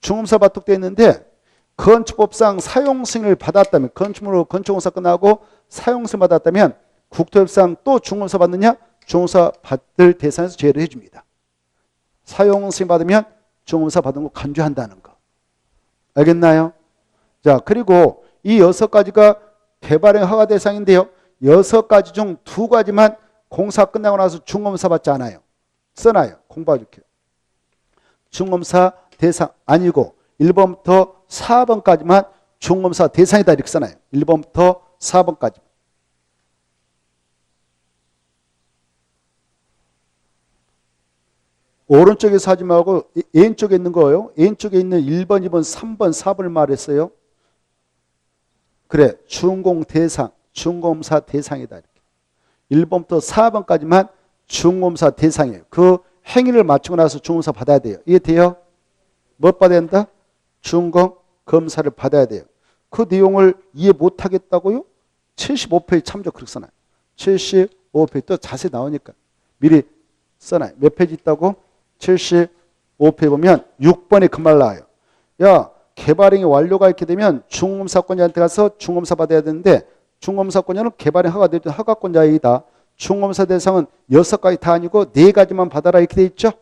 Speaker 1: 중검사 받도록 되어 있는데 건축법상 사용승인을 받았다면 건축물로 건축공사 끝나고 사용승인을 받았다면 국토협상 또 중검사 받느냐? 중검사 받을 대상에서 제외를 해줍니다. 사용승인 받으면 중검사 받은 거 간주한다는 거. 알겠나요? 자, 그리고 이 6가지가 개발행 허가 대상인데요. 6가지 중 2가지만 공사 끝나고 나서 중검사 받지 않아요. 써놔요. 공부해줄게요. 중검사 대상 아니고 1번부터 4번까지만 중검사 대상이다 이렇게 써놔요. 1번부터 4번까지. 오른쪽에서 하지 말고 왼쪽에 있는 거예요. 왼쪽에 있는 1번, 2번, 3번, 4번을 말했어요. 그래, 준공 대상, 준검사 대상이다. 이렇게. 1번부터 4번까지만 준검사 대상이에요. 그 행위를 마치고 나서 준검사 받아야 돼요. 이해돼요? 뭐 받아야 된다? 준공 검사를 받아야 돼요. 그 내용을 이해 못하겠다고요? 75페이지 참조 그렇게 써놔요. 75페이지 또 자세히 나오니까 미리 써놔요. 몇 페이지 있다고? 75페이지 보면 6번에 그 말 나와요. 야, 개발행위 완료가 있게 되면 중검사권자한테 가서 중검사 받아야 되는데 중검사권자는 개발행 허가되던 허가권자이다. 중검사 대상은 6가지 다 아니고 4가지만 받아라 이렇게 돼 있죠.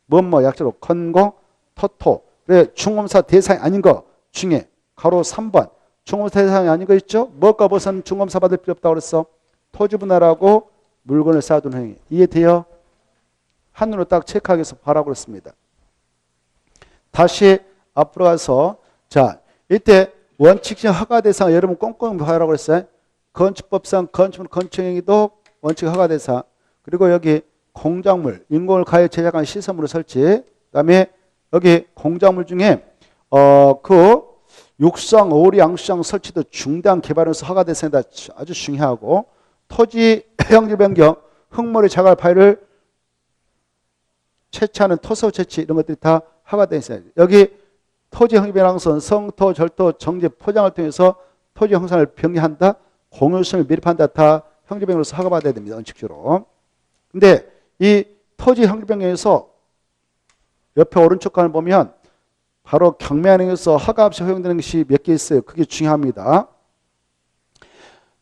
Speaker 1: 뭐뭐 약자로 건공, 토토. 그래 중검사 대상이 아닌 거 중에 가로 3번 중검사 대상이 아닌 거 있죠. 뭐가 벗은 중검사 받을 필요 없다고 그랬어. 토지 분할하고 물건을 쌓아두는 행위. 이해돼요? 한눈으로 딱 체크하기 위해서 바라고 그랬습니다. 다시 앞으로 가서 자 이때 원칙적 허가 대상 여러분 꼼꼼히 봐라고 했어요. 건축법상 건축행위도 원칙 허가 대상. 그리고 여기 공작물, 인공을 가해 제작한 시설물을 설치. 그다음에 여기 공작물 중에 그 육상, 오리, 양수장 설치도 중대한 개발에서 허가 대상이다. 아주 중요하고 토지 형질 변경, 흙머리 자갈 파일을 채취하는 토서 채취 이런 것들이 다 허가되어 있어요. 여기 토지 형질변환선, 성토, 절토, 정제, 포장을 통해서 토지 형상을 변경한다. 공유성을 미립한다 다 형질변경으로서 허가받아야 됩니다. 원칙적으로. 근데 이 토지 형질변경에서 옆에 오른쪽 칸을 보면 바로 경매행위에서 허가 없이 허용되는 것이 몇 개 있어요. 그게 중요합니다.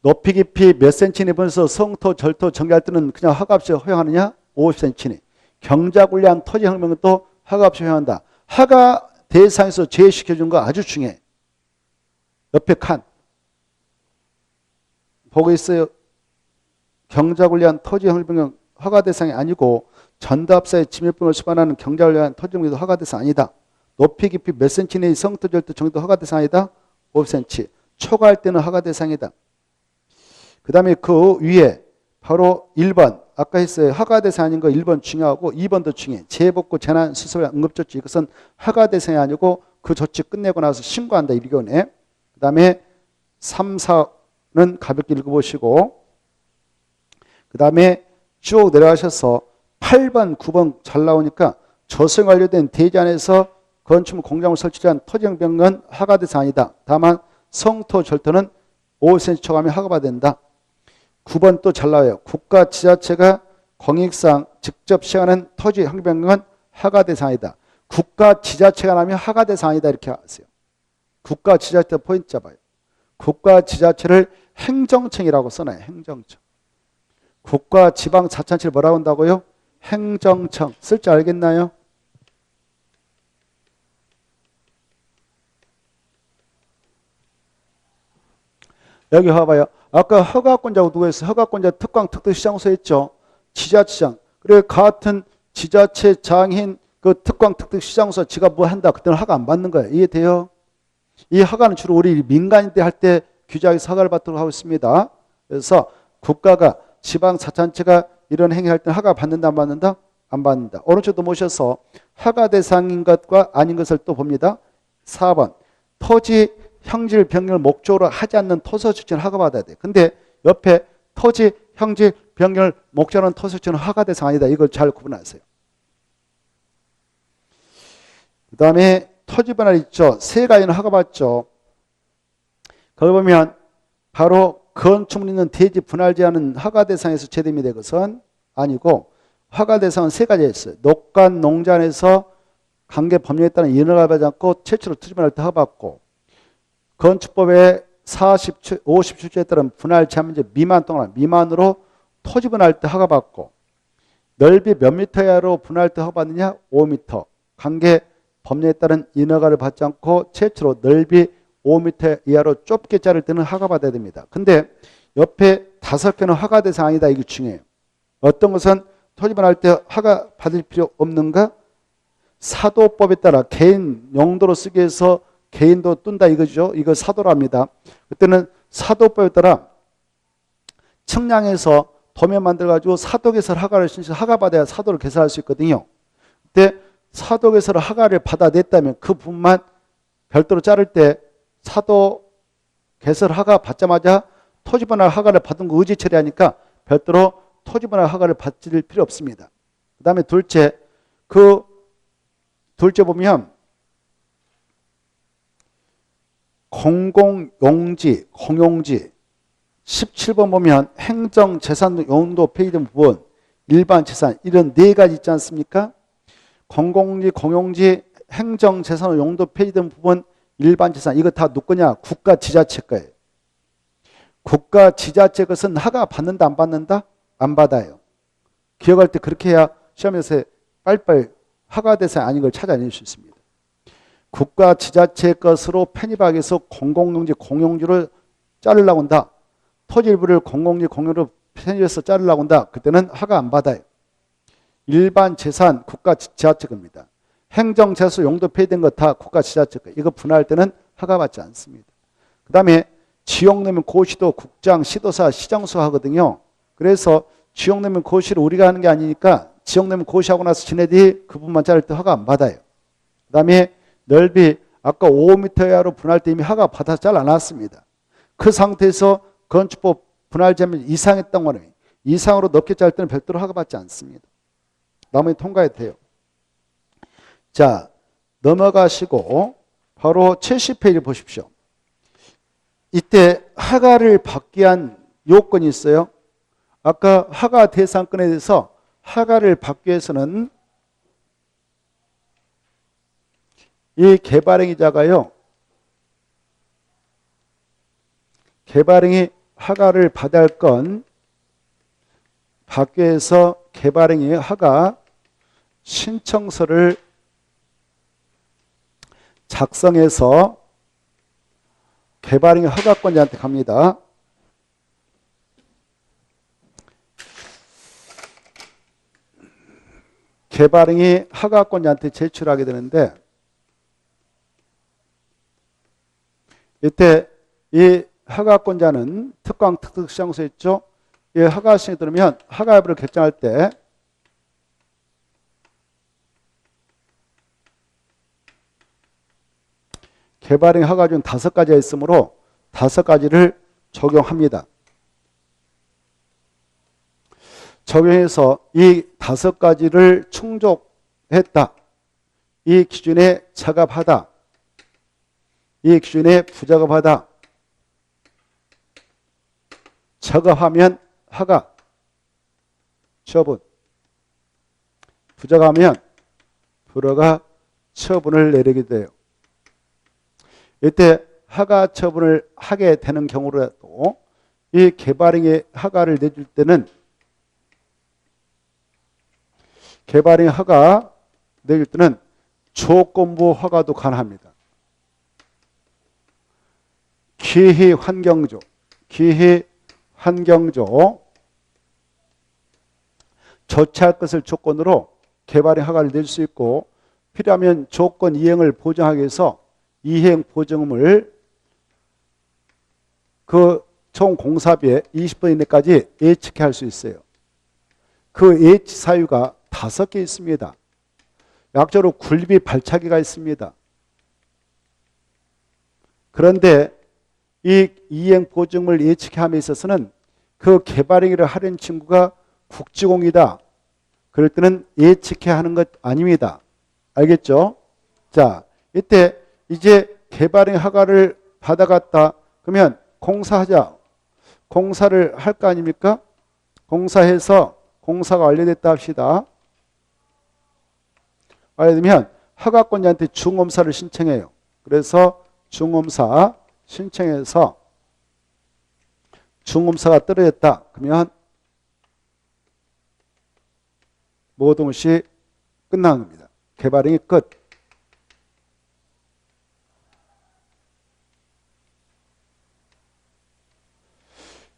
Speaker 1: 높이 깊이 몇 센치니 보면서 성토, 절토 정리할 때는 그냥 허가 없이 허용하느냐? 50cm니. 경작불량 토지 혁명은 또 허가 없이 허용한다. 허가 대상에서 제외시켜준 거 아주 중요해. 옆에 칸. 보고 있어요. 경작불량 토지 혁명은 허가 대상이 아니고 전답사의 침입분을 수반하는 경작불량 토지 혁명도 허가 대상 아니다. 높이 깊이 몇 센치니 성토, 절토 정리도 허가 대상 아니다. 5cm. 초과할 때는 허가 대상이다. 그 다음에 그 위에 바로 1번 아까 했어요. 허가 대상 아닌 거 1번 중요하고 2번도 중요해. 재복구, 재난, 수습, 응급조치 이것은 허가 대상이 아니고 그 조치 끝내고 나서 신고한다. 1교네. 그 다음에 3, 4는 가볍게 읽어보시고 그 다음에 쭉 내려가셔서 8번, 9번 잘 나오니까 조성 완료된 대지 안에서 건축물 공장을 설치한 토지형변경은 허가 대상 아니다. 다만 성토, 절토는 5cm 초과하면 허가받는다. 9번 또 잘 나와요. 국가 지자체가 공익상 직접 시행하는 토지 형변경은 허가 대상이다. 국가 지자체가 나면 허가 대상이다 이렇게 하세요. 국가 지자체 포인트 잡아요. 국가 지자체를 행정청이라고 써놔요. 행정청. 국가 지방 자치단체를 뭐라고 한다고요? 행정청. 쓸 줄 알겠나요? 여기 봐봐요. 아까 허가권자고 누구 했어요? 허가권자 특광 특특시장소 했죠. 지자체장. 그래 같은 지자체 장인 그 특광 특특시장소 지가 뭐 한다. 그때는 허가 안 받는 거예요. 이해돼요? 이 허가는 주로 우리 민간인들 할 때 규제하기서 허가를 받도록 하고 있습니다. 그래서 국가가 지방 자치단체가 이런 행위할 때는 허가 받는다 안 받는다? 안 받는다. 오른쪽도 모셔서 허가 대상인 것과 아닌 것을 또 봅니다. 4번 토지 형질 변경을 목적으로 하지 않는 토서 조치는 허가받아야 돼. 근데 옆에 토지 형질 변경을 목적으로 하는 토서 조치는 허가 대상 아니다. 이걸 잘 구분하세요. 그 다음에 토지 분할 있죠. 세 가지는 허가받죠. 거기 보면 바로 건축물 있는 대지 분할 제한은 허가 대상에서 제됩니다. 이것은 아니고 허가 대상은 세 가지가 있어요. 녹간 농장에서 관계 법령에 따른 인허가를 받지 않고 최초로 토지 분할 때 허가받고 건축법의 57조에 따른 분할 제한면적 미만 동안 미만으로 토지 분할 때 허가받고 넓이 몇 미터 이하로 분할 때 허가받느냐? 5미터. 관계 법령에 따른 인허가를 받지 않고 최초로 넓이 5미터 이하로 좁게 자를 때는 허가받아야 됩니다. 근데 옆에 5개는 허가 대상 아니다. 이게 중요해요. 어떤 것은 토지 분할 때 허가 받을 필요 없는가? 사도법에 따라 개인 용도로 쓰기 위해서 개인도 뜬다 이거죠. 이거 사도랍니다. 그때는 사도법에 따라 측량해서 도면 만들어가지고 사도개설 허가를 신청 허가받아야 사도를 개설할 수 있거든요. 그때 사도개설 허가를 받아냈다면 그 부분만 별도로 자를 때 사도 개설 허가 받자마자 토지분할 허가를 받은 거 의지 처리하니까 별도로 토지분할 허가를 받을 필요 없습니다. 그 다음에 둘째 보면 공공용지, 공용지 17번 보면 행정재산 용도 폐기된 부분, 일반재산 이런 네 가지 있지 않습니까? 공공지, 공용지, 행정재산 용도 폐기된 부분, 일반재산 이거 다 누구 거냐? 국가지자체 거예요. 국가지자체 것은 허가 받는다 안 받는다? 안 받아요. 기억할 때 그렇게 해야 시험에서 빨리빨리 허가 대상 아닌 걸 찾아낼 수 있습니다. 국가 지자체 것으로 편입하기 위해서 공공용지, 공용지를 자르려고 한다. 토지 일부를 공공지, 공용으로 편입해서 자르려고 한다. 그때는 허가 안 받아요. 일반 재산 국가 지자체 겁니다. 행정재수 용도 폐기된 거 다 국가 지자체 거. 이거 분할할 때는 허가 받지 않습니다. 그 다음에 지역내면 고시도 국장, 시도사, 시장수 하거든요. 그래서 지역내면 고시를 우리가 하는 게 아니니까 지역내면 고시하고 나서 지네들이 그 부분만 자를 때 허가 안 받아요. 그 다음에 넓이 아까 5m 이하로 분할 때 이미 허가 받아 잘라놨습니다. 그 상태에서 건축법 분할 제한 이상했던 거는 이상으로 넓게 짤 때는 별도로 허가받지 않습니다. 나머지 통과해도 돼요. 자, 넘어가시고 바로 70페이지 보십시오. 이때 허가를 받기 위한 요건이 있어요. 아까 허가 대상권에 대해서 허가를 받기 위해서는 이 개발행위자가요, 개발행위 허가를 받아야 할 건 받기 위해서 개발행위 허가 신청서를 작성해서 개발행위 허가권자한테 갑니다. 개발행위 허가권자한테 제출하게 되는데, 이때 이 허가권자는 특강 특특시장소에 있죠. 이 허가 신청이 들으면 허가 여부를 결정할 때 개발행위 허가 중 5가지가 있으므로 5가지를 적용합니다. 적용해서 이 5가지를 충족했다, 이 기준에 적합하다, 이 기준에 부적합하다, 적합하면 허가, 처분, 부적합하면 불허가 처분을 내리게 돼요. 이때 허가 처분을 하게 되는 경우라도 이 개발행위 허가를 내줄 때는 개발행위 허가 내줄 때는 조건부 허가도 가능합니다. 기희환경조, 기희환경조 조치할 것을 조건으로 개발행위 허가를 낼 수 있고, 필요하면 조건 이행을 보장하기 위해서 이행 보증금을 그 총 공사비의 20% 이내까지 예측해 할 수 있어요. 그 예치 사유가 5개 있습니다. 약적으로 굴비 발차기가 있습니다. 그런데 이 이행 보증을 예측함에 있어서는 그 개발행위를 하려는 친구가 국지공이다, 그럴 때는 예측해야 하는 것 아닙니다. 알겠죠? 자, 이때 이제 개발행위 허가를 받아갔다 그러면 공사하자, 공사를 할 거 아닙니까? 공사해서 공사가 완료됐다 합시다. 완료되면 허가권자한테 중검사를 신청해요. 그래서 중검사 신청해서 중검사가 떨어졌다 그러면 모든 것이 끝나는 겁니다. 개발행위 끝.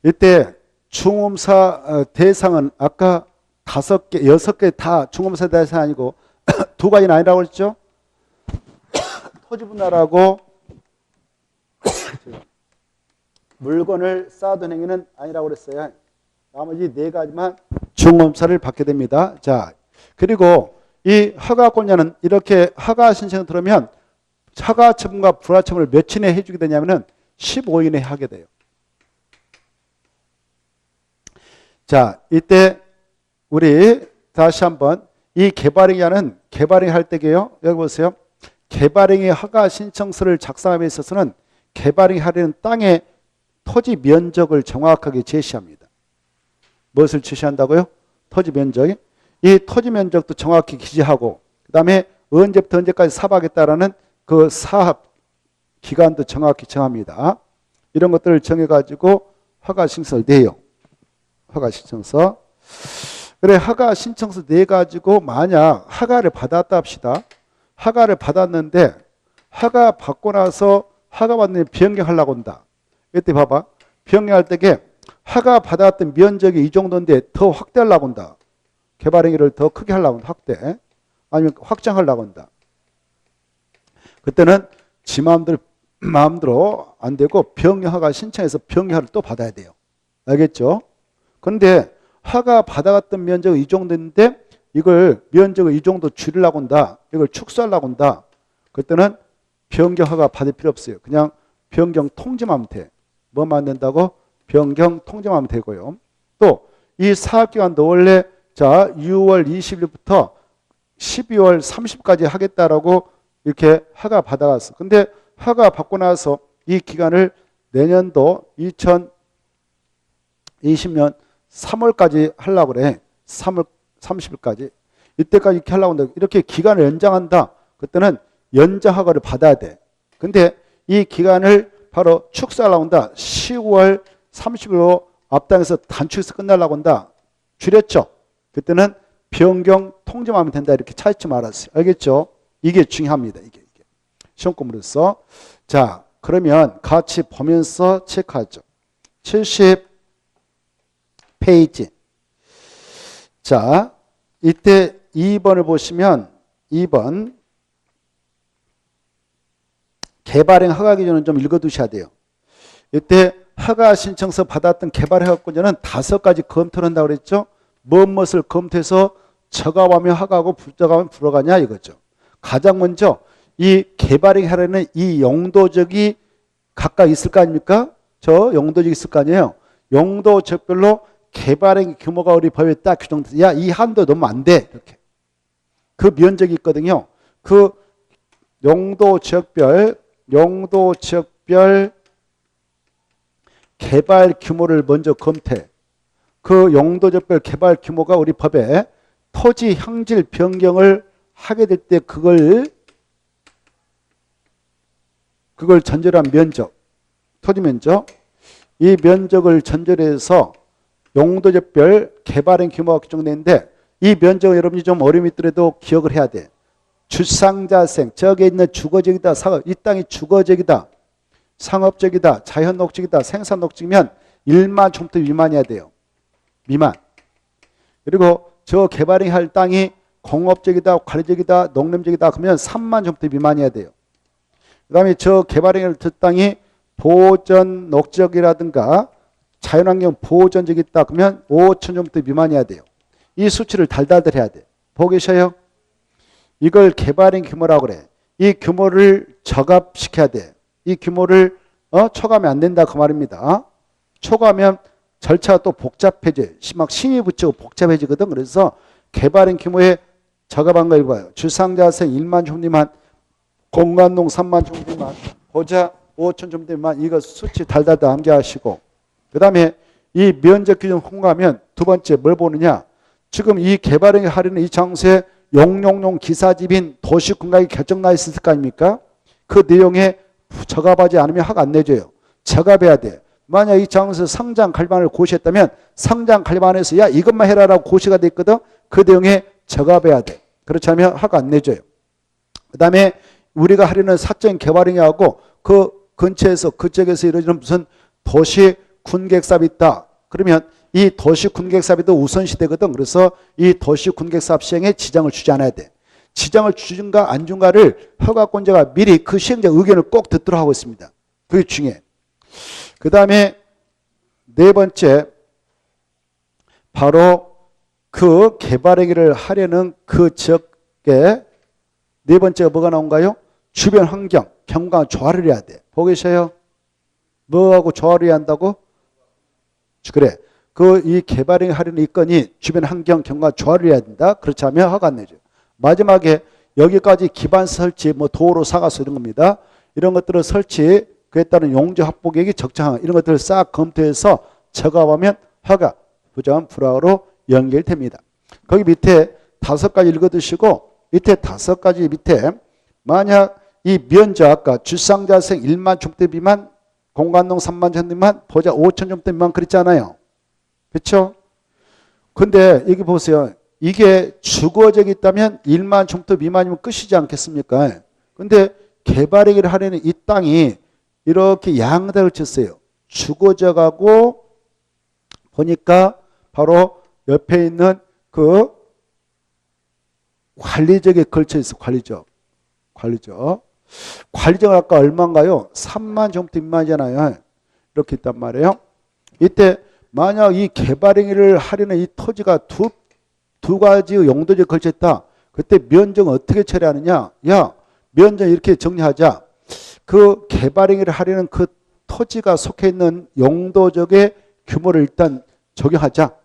Speaker 1: 이때 중검사 대상은 아까 5개, 6개 다 중검사 대상이 아니고 2가지는 아니라고 했죠. 토지분할하고 물건을 쌓아둔 행위는 아니라고 그랬어요. 나머지 4가지만 중검사를 받게 됩니다. 자, 그리고 이 허가권자는 이렇게 허가 신청을 들으면 허가 처분과 불허 처분을 며칠 내에 해주게 되냐면은 15일 내에 하게 돼요. 자, 이때 우리 다시 한번 이 개발행위자는 개발행위 할 때게요. 여기 보세요. 개발행위 허가 신청서를 작성함에 있어서는 개발행위 하려는 땅의 토지 면적을 정확하게 제시합니다. 무엇을 제시한다고요? 토지 면적이. 이 토지 면적도 정확히 기재하고, 그 다음에 언제부터 언제까지 사업하겠다라는 그 사업 기간도 정확히 정합니다. 이런 것들을 정해가지고 허가 신청서를 내요. 허가 신청서. 그래, 허가 신청서 내가지고 만약 허가를 받았다 합시다. 허가를 받았는데 허가 받고 나서 허가 받는 변경하려고 한다. 이때 봐봐. 변경할 때게 허가 받았던 면적이 이 정도인데 더 확대하려고 한다. 개발행위를 더 크게 하려고 한다. 확대. 아니면 확장하려고 한다. 그때는 지 마음대로 안 되고 변경 허가 신청해서 변경허가를 또 받아야 돼요. 알겠죠? 그런데 허가 받아갔던 면적이 이 정도인데 이걸 면적을 이 정도 줄이려고 한다. 이걸 축소하려고 한다. 그때는 변경 허가 받을 필요 없어요. 그냥 변경 통지만 하면 돼. 뭐만 된다고? 변경 통지만 하면 되고요. 또 이 사업기간도 원래 자 6월 20일부터 12월 30일까지 하겠다라고 이렇게 허가 받아갔어. 근데 허가 받고 나서 이 기간을 내년도 2020년 3월까지 하려고 그래. 3월 30일까지. 이때까지 이렇게 하려고 한다. 이렇게 기간을 연장한다. 그때는 연장 허가를 받아야 돼. 근데 이 기간을 바로 축소하려고 한다. 10월 30일로 앞당에서 단축해서 끝나려고 한다. 줄였죠. 그때는 변경 통지만 하면 된다. 이렇게 차이치 말았어요. 알겠죠? 이게 중요합니다. 이게. 시험 공부로서. 자, 그러면 같이 보면서 체크하죠. 70페이지. 자, 이때 2번을 보시면 2번 개발행 허가 기준은 좀 읽어두셔야 돼요. 이때 허가 신청서 받았던 개발 허가권자는 5가지 검토를 한다고 그랬죠. 무엇을 검토해서 저가하면 허가하고 부저가하면 불허가냐 이거죠. 가장 먼저 이 개발행 하려는 이 용도적이 각각 있을 거 아닙니까? 저 용도적 있을 거 아니에요. 용도적별로 개발행 규모가 우리 법에 딱 규정돼. 야, 이 한도 넘으면 안 돼. 이렇게. 그 면적이 있거든요. 그 용도지역별 개발 규모를 먼저 검토해. 그 용도지역별 개발 규모가 우리 법에 토지 형질 변경을 하게 될 때 그걸 전제로 한 면적, 토지 면적, 이 면적을 전제로 해서 용도지역별 개발행 규모가 규정되는데 이 면적은 여러분이 좀 어려움이 있더라도 기억을 해야 돼. 주상자생, 저기에 있는 주거지역이다, 상업, 이 땅이 주거지역이다, 상업지역이다, 자연녹지이다, 생산녹지면 1만 촌부터 미만이어야 돼요. 미만. 그리고 저 개발행 할 땅이 공업지역이다, 관리지역이다, 농림지역이다 그러면 3만 촌부터 미만이어야 돼요. 그 다음에 저 개발행을 할 땅이 보전 녹지역이라든가 자연환경 보전지역이 있다 그러면 5천 촌부터 미만이어야 돼요. 이 수치를 달달달 해야 돼. 보고 계셔요? 이걸 개발행 규모라고 그래. 이 규모를 저감시켜야 돼. 이 규모를 초과하면 안 된다 그 말입니다. 초과하면 절차가 또 복잡해져. 막 신이 붙이고 복잡해지거든. 그래서 개발행 규모에 저감한 거 이거예요. 주상자생 1만 종 미만, 공간농 3만 종 미만, 보자 5천 종 미만. 이거 수치 달달달 암기하시고. 그 다음에 이 면적 기준 홍보하면 두 번째 뭘 보느냐. 지금 이 개발행을 하려는 이 장소에 용용용 기사집인 도시군각이 결정나 있을 거 아닙니까? 그 내용에 저갑하지 않으면 허가 안 내줘요. 저갑해야 돼. 만약 이 장소에서 상장 관리반을 고시했다면 상장 관리반에서 야 이것만 해라라고 고시가 돼 있거든. 그 내용에 저갑해야 돼. 그렇지 않으면 허가 안 내줘요. 그 다음에 우리가 하려는 사적인 개발행위하고 그 근처에서 그 지역에서 이루어지는 무슨 도시 군객사업이 있다. 그러면 이 도시 군객사업도 우선시되거든. 그래서 이 도시 군객사업 시행에 지장을 주지 않아야 돼. 지장을 주든가 안 준가를 허가권자가 미리 그 시행자 의견을 꼭 듣도록 하고 있습니다. 그게 중요해. 그 다음에 네 번째 바로 그 개발행위를 하려는 그 지역에 네 번째가 뭐가 나온가요? 주변 환경, 경관 조화를 해야 돼. 보고 계셔요? 뭐하고 조화를 해야 한다고? 그래. 이 개발행위 하려는 이 건이 주변 환경, 경관 조화를 해야 된다. 그렇지 않으면 허가 안 내줘요. 마지막에 여기까지 기반 설치, 뭐 도로, 사가수 이런 겁니다. 이런 것들을 설치, 그에 따른 용적 확보 계획이 적정한 이런 것들을 싹 검토해서 저감하면 허가, 부정, 불허로 연결됩니다. 거기 밑에 5가지 읽어두시고 밑에 5가지 밑에 만약 이 면적 아까 주상자생 1만 촌대 미만, 공간농 3만 촌 미만, 보자 5천 촌대 미만 그랬잖아요. 그렇죠? 근데 여기 보세요. 이게 주거지역이 있다면 1만 촌부터 미만이면 끝이지 않겠습니까? 근데 개발행위를 하려는 이 땅이 이렇게 양다를 쳤어요. 주거지역하고 보니까 바로 옆에 있는 그 관리지역에 걸쳐 있어. 관리지역. 관리지역 아까 얼마인가요? 3만 촌부터 미만이잖아요. 이렇게 있단 말이에요. 이때 만약 이 개발행위를 하려는 이 토지가 두 가지 용도지에 걸쳤다. 그때 면적은 어떻게 처리하느냐? 야, 면적 이렇게 정리하자. 그 개발행위를 하려는 그 토지가 속해 있는 용도적의 규모를 일단 적용하자.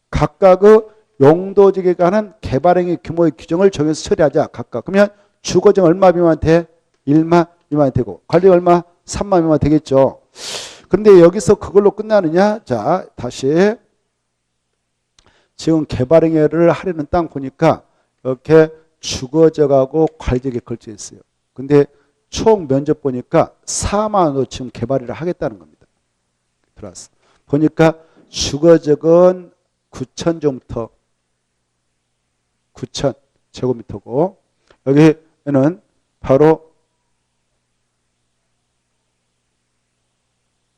Speaker 1: 각각의 용도지역에 관한 개발행위 규모의 규정을 정해서 처리하자. 각각. 그러면 주거지역 얼마 미만 돼? 1만 미만이 되고 관리 얼마? 3만 미만 되겠죠. 근데 여기서 그걸로 끝나느냐? 자, 다시 지금 개발행위를 하려는 땅 보니까 이렇게 주거지역하고 관리지역에 걸쳐 있어요. 근데 총 면적 보니까 4만원으로 지금 개발을 하겠다는 겁니다. 들어왔어. 보니까 주거지역은 9,000제곱미터, 9,000 제곱미터고 여기는 바로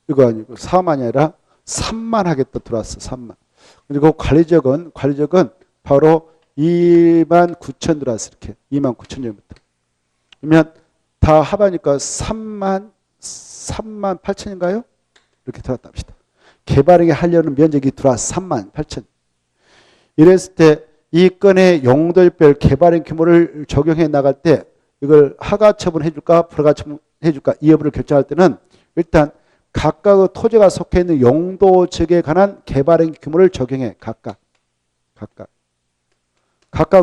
Speaker 1: 이거 아니고 4만이 아니라 3만 하겠다 들어왔어. 3만. 그리고 관리지역은 바로 2만 9천 들어왔어. 이렇게 2만 9천 제곱미터. 그러면 다 합하니까 3만 8천인가요? 이렇게 들어왔다 합시다. 개발행위 하려는 면적이 들어왔어. 3만 8천. 이랬을 때 이 건의 용도별 개발행 규모를 적용해 나갈 때 이걸 하가 처분해 줄까 불허가 처분해 줄까 이 여부를 결정할 때는 일단 각각의 토지가 속해 있는 용도지역에 관한 개발행 규모를 적용해. 각각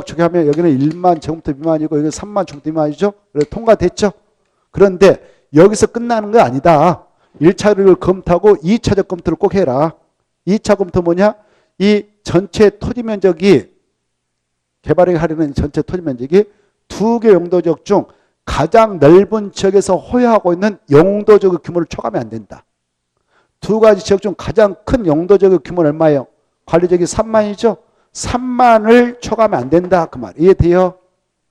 Speaker 1: 적용하면 여기는 1만 제곱미터 미만이고 여기는 3만 제곱미터 미만이죠. 그래서 통과됐죠. 그런데 여기서 끝나는 거 아니다. 1차를 검토하고 2차적 검토를 꼭 해라. 2차 검토 뭐냐? 이 전체 토지 면적이 개발행위 하려는 전체 토지 면적이 두 개 용도지역 중 가장 넓은 지역에서 호여하고 있는 용도지역의 규모를 초과하면 안 된다. 두 가지 지역 중 가장 큰 용도지역의 규모는 얼마예요? 관리지역이 3만이죠. 3만을 초과하면 안 된다. 그 말. 이해돼요?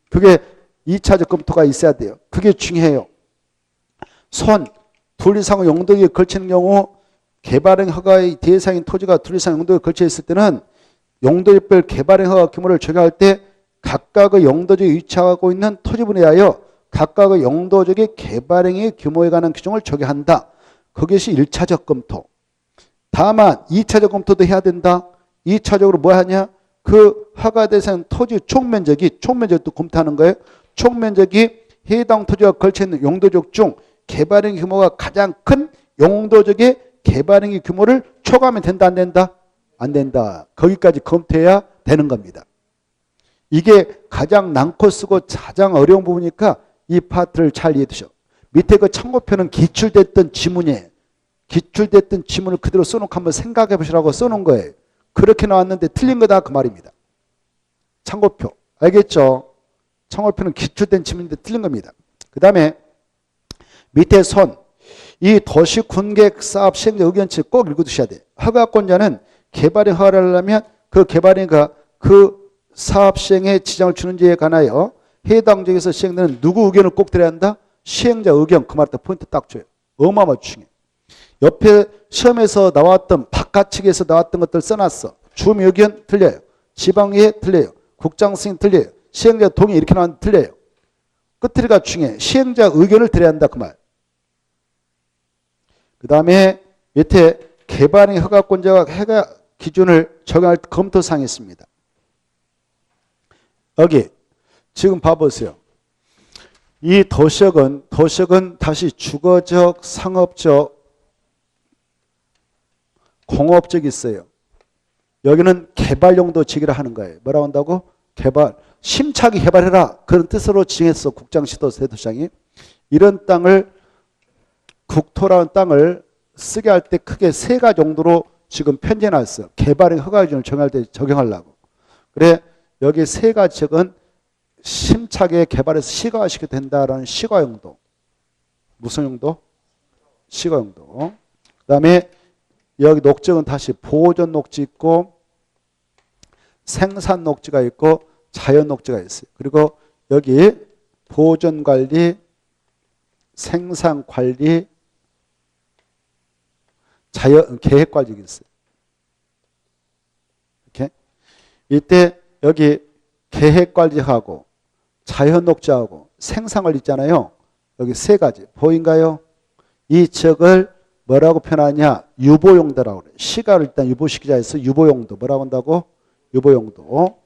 Speaker 1: 그게 2차적 검토가 있어야 돼요. 그게 중요해요. 둘 이상의 용도지역에 걸치는 경우 개발행 허가의 대상인 토지가 둘 이상 용도에 걸쳐 있을 때는 용도별 개발행 허가 규모를 적용할 때 각각의 용도지역에 위치하고 있는 토지분에 대하여 각각의 용도지역의 개발행위 규모에 관한 규정을 적용한다. 그것이 1차적 검토. 다만 2차적 검토도 해야 된다. 2차적으로 뭐 하냐? 그 허가 대상 토지 총면적도 검토하는 거예요. 총면적이 해당 토지와 걸쳐 있는 용도지역 중 개발행위 규모가 가장 큰 용도지역의 개발행위 규모를 초과하면 된다 안 된다? 안 된다. 거기까지 검토해야 되는 겁니다. 이게 가장 난코 쓰고 가장 어려운 부분이니까 이 파트를 잘 이해해 두셔. 밑에 그 참고표는 기출됐던 지문이에요. 기출됐던 지문을 그대로 써놓고 한번 생각해 보시라고 써놓은 거예요. 그렇게 나왔는데 틀린 거다 그 말입니다. 참고표. 알겠죠? 참고표는 기출된 지문인데 틀린 겁니다. 그 다음에 밑에 이 도시군계획 사업 시행자 의견치 꼭 읽어두셔야 돼요. 허가권자는 개발의 허가를 하려면 그 개발인가 그 사업 시행에 지장을 주는지에 관하여 해당 지역에서 시행되는 누구 의견을 꼭 들어야 한다? 시행자 의견. 그 말때 포인트 딱 줘요. 어마어마하게 중요해. 옆에 시험에서 나왔던 바깥 측에서 나왔던 것들 써놨어. 주민 의견 틀려요. 지방의회 틀려요. 국장 승인 틀려요. 시행자 동의 이렇게 나왔는데 틀려요. 끝들이가 중요해. 시행자 의견을 들어야 한다 그 말. 그 다음에 밑에 개발행 허가권자가 허가 기준을 적용할 검토사항이 있습니다. 여기 지금 봐보세요. 이 도시역은 다시 주거적, 상업적, 공업적이 있어요. 여기는 개발용도 지기라 하는 거예요. 뭐라고 한다고? 개발. 심차게 개발해라. 그런 뜻으로 지정했어. 국장시도 세도장이. 이런 땅을 국토라는 땅을 쓰게 할 때 크게 세 가지 정도로 지금 편제해놨어요. 개발행 허가 기준을 정할 때 적용하려고. 그래 여기 세 가지 지역은 심차게 개발해서 시가화시켜도 된다라는 시가용도. 무슨 용도? 시가용도. 그 다음에 여기 녹지역은 다시 보존 녹지 있고 생산 녹지가 있고 자연 녹지가 있어요. 그리고 여기 보존 관리, 생산 관리, 자연 계획 관리가 있어요. 이렇게 이때 여기 계획 관리하고 자연 녹지하고 생산 관리 있잖아요. 여기 세 가지 보인가요? 이 지역을 뭐라고 표현하냐? 유보용도라고 그래요. 시가를 일단 유보시키자 해서 유보용도. 뭐라고 한다고? 유보용도.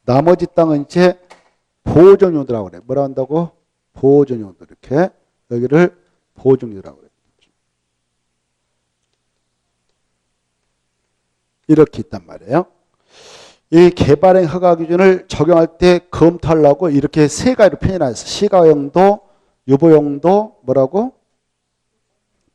Speaker 1: 나머지 땅은 이제 보존용도라고 그래요. 뭐라고 한다고? 보존용도. 이렇게 여기를 보존용도라고 그래요. 이렇게 있단 말이에요. 이 개발행 허가 기준을 적용할 때 검토하려고 이렇게 세 가지로 편의해놨어요. 시가용도, 유보용도, 뭐라고?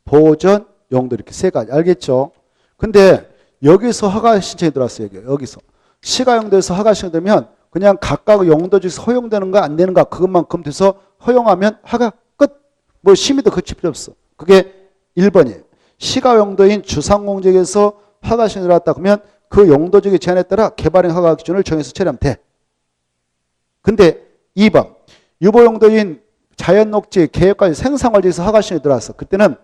Speaker 1: 보존 용도 이렇게 세 가지. 알겠죠? 근데 여기서 허가 신청이 들어왔어요. 여기서. 시가용도에서 허가 신청되면 그냥 각각 용도 중에서 허용되는가 안 되는가 그것만 검토해서 허용하면 허가 끝. 뭐 심의도 거칠 필요 없어. 그게 1번이에요. 시가용도인 주상공적에서 허가 신청이 들어왔다 그러면 그 용도적인 제한에 따라 개발행 허가 기준을 정해서 처리하면 돼. 근데 2번 유보용도인 자연녹지, 계획관리, 생산관리에서 허가 신청이 들어왔어. 그때는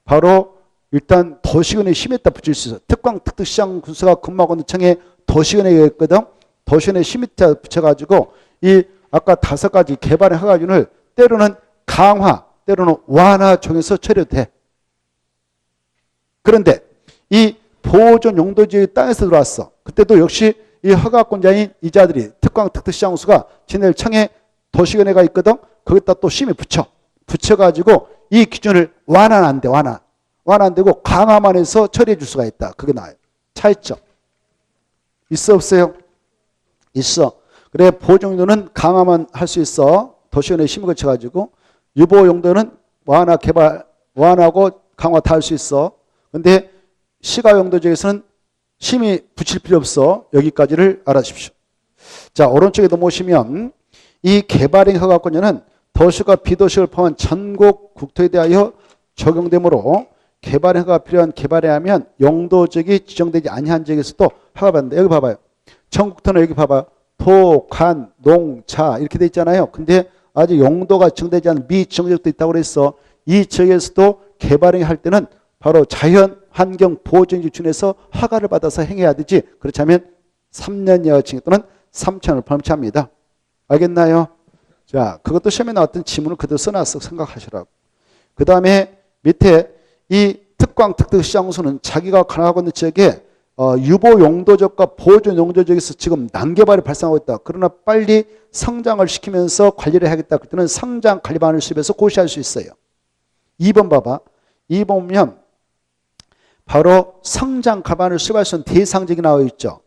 Speaker 1: 바로 일단 도시군에 심의했다 붙일 수 있어. 특광 특특시장 군수가 근무하고 있는 청에 도시군에 있거든. 도시군에 심의했다 붙여가지고 이 아까 5가지 개발행 허가 기준을 때로는 강화, 때로는 완화 정해서 처리해도 돼. 그런데 이 보존 용도지의 땅에서 들어왔어. 그때도 역시 이 허가권자인 이자들이 특광 특특시장수가 지낼 청에 도시원회가 있거든. 거기다 또 심의 붙여가지고 이 기준을 완화는 안 돼. 완화 안 되고 강화만 해서 처리해 줄 수가 있다. 그게 나아요. 차이점 있어 없어요? 있어. 그래 보존 용도는 강화만 할 수 있어. 도시원회 심의 거쳐가지고 유보 용도는 완화 개발 완화하고 강화 다 할 수 있어. 근데 시가용도지에서는 심의 붙일 필요 없어. 여기까지를 알아주십시오. 자, 오른쪽에 넘어오시면 이 개발행 허가권자는 도시가 비도시를 포함한 전국 국토에 대하여 적용되므로 개발행 허가가 필요한 개발에 하면 용도적이 지정되지 아니한 지역에서도 허가받는다. 여기 봐봐요. 전국토는 여기 봐봐요. 도, 관, 농, 자 이렇게 돼 있잖아요. 근데 아직 용도가 지정되지 않은 미지정지역도 있다고 그랬어. 이 지역에서도 개발행 할 때는 바로 자연 환경 보존 기준에서 허가를 받아서 행해야 되지. 그렇지 않으면 3년 이하 징역 또는 3,000원을 범죄합니다. 알겠나요? 자, 그것도 시험에 나왔던 지문을 그대로 써놨어. 생각하시라고. 그 다음에 밑에 이 특광 특특시장소는 자기가 관할하고 있는 지역에 유보 용도적과 보존 용도적에서 지금 난개발이 발생하고 있다. 그러나 빨리 성장을 시키면서 관리를 해야겠다. 그때는 성장 관리반을 수립해서 고시할 수 있어요. 2번 봐봐. 2번 보면 바로 성장 가반을 수립할 수 있는 대상적이 나와 있죠.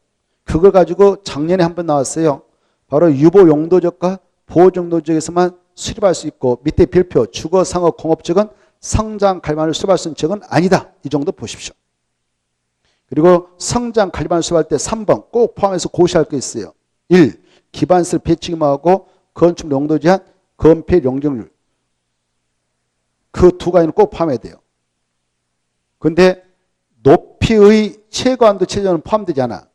Speaker 1: 그걸 가지고 작년에 한번 나왔어요. 바로 유보 용도적과 보존 용도적에서만 수립할 수 있고 밑에 별표 주거, 상업, 공업적은 성장 가반을 수립할 수 있는 지역은 아니다. 이 정도 보십시오. 그리고 성장 가반을 수립할 때 3번 꼭 포함해서 고시할 게 있어요. 1. 기반시설 배치임하고 건축 용도 제한, 건폐 용적률. 그 두 가지는 꼭 포함해야 돼요. 그런데 높이의 최고한도 최저한은 포함되지 않아.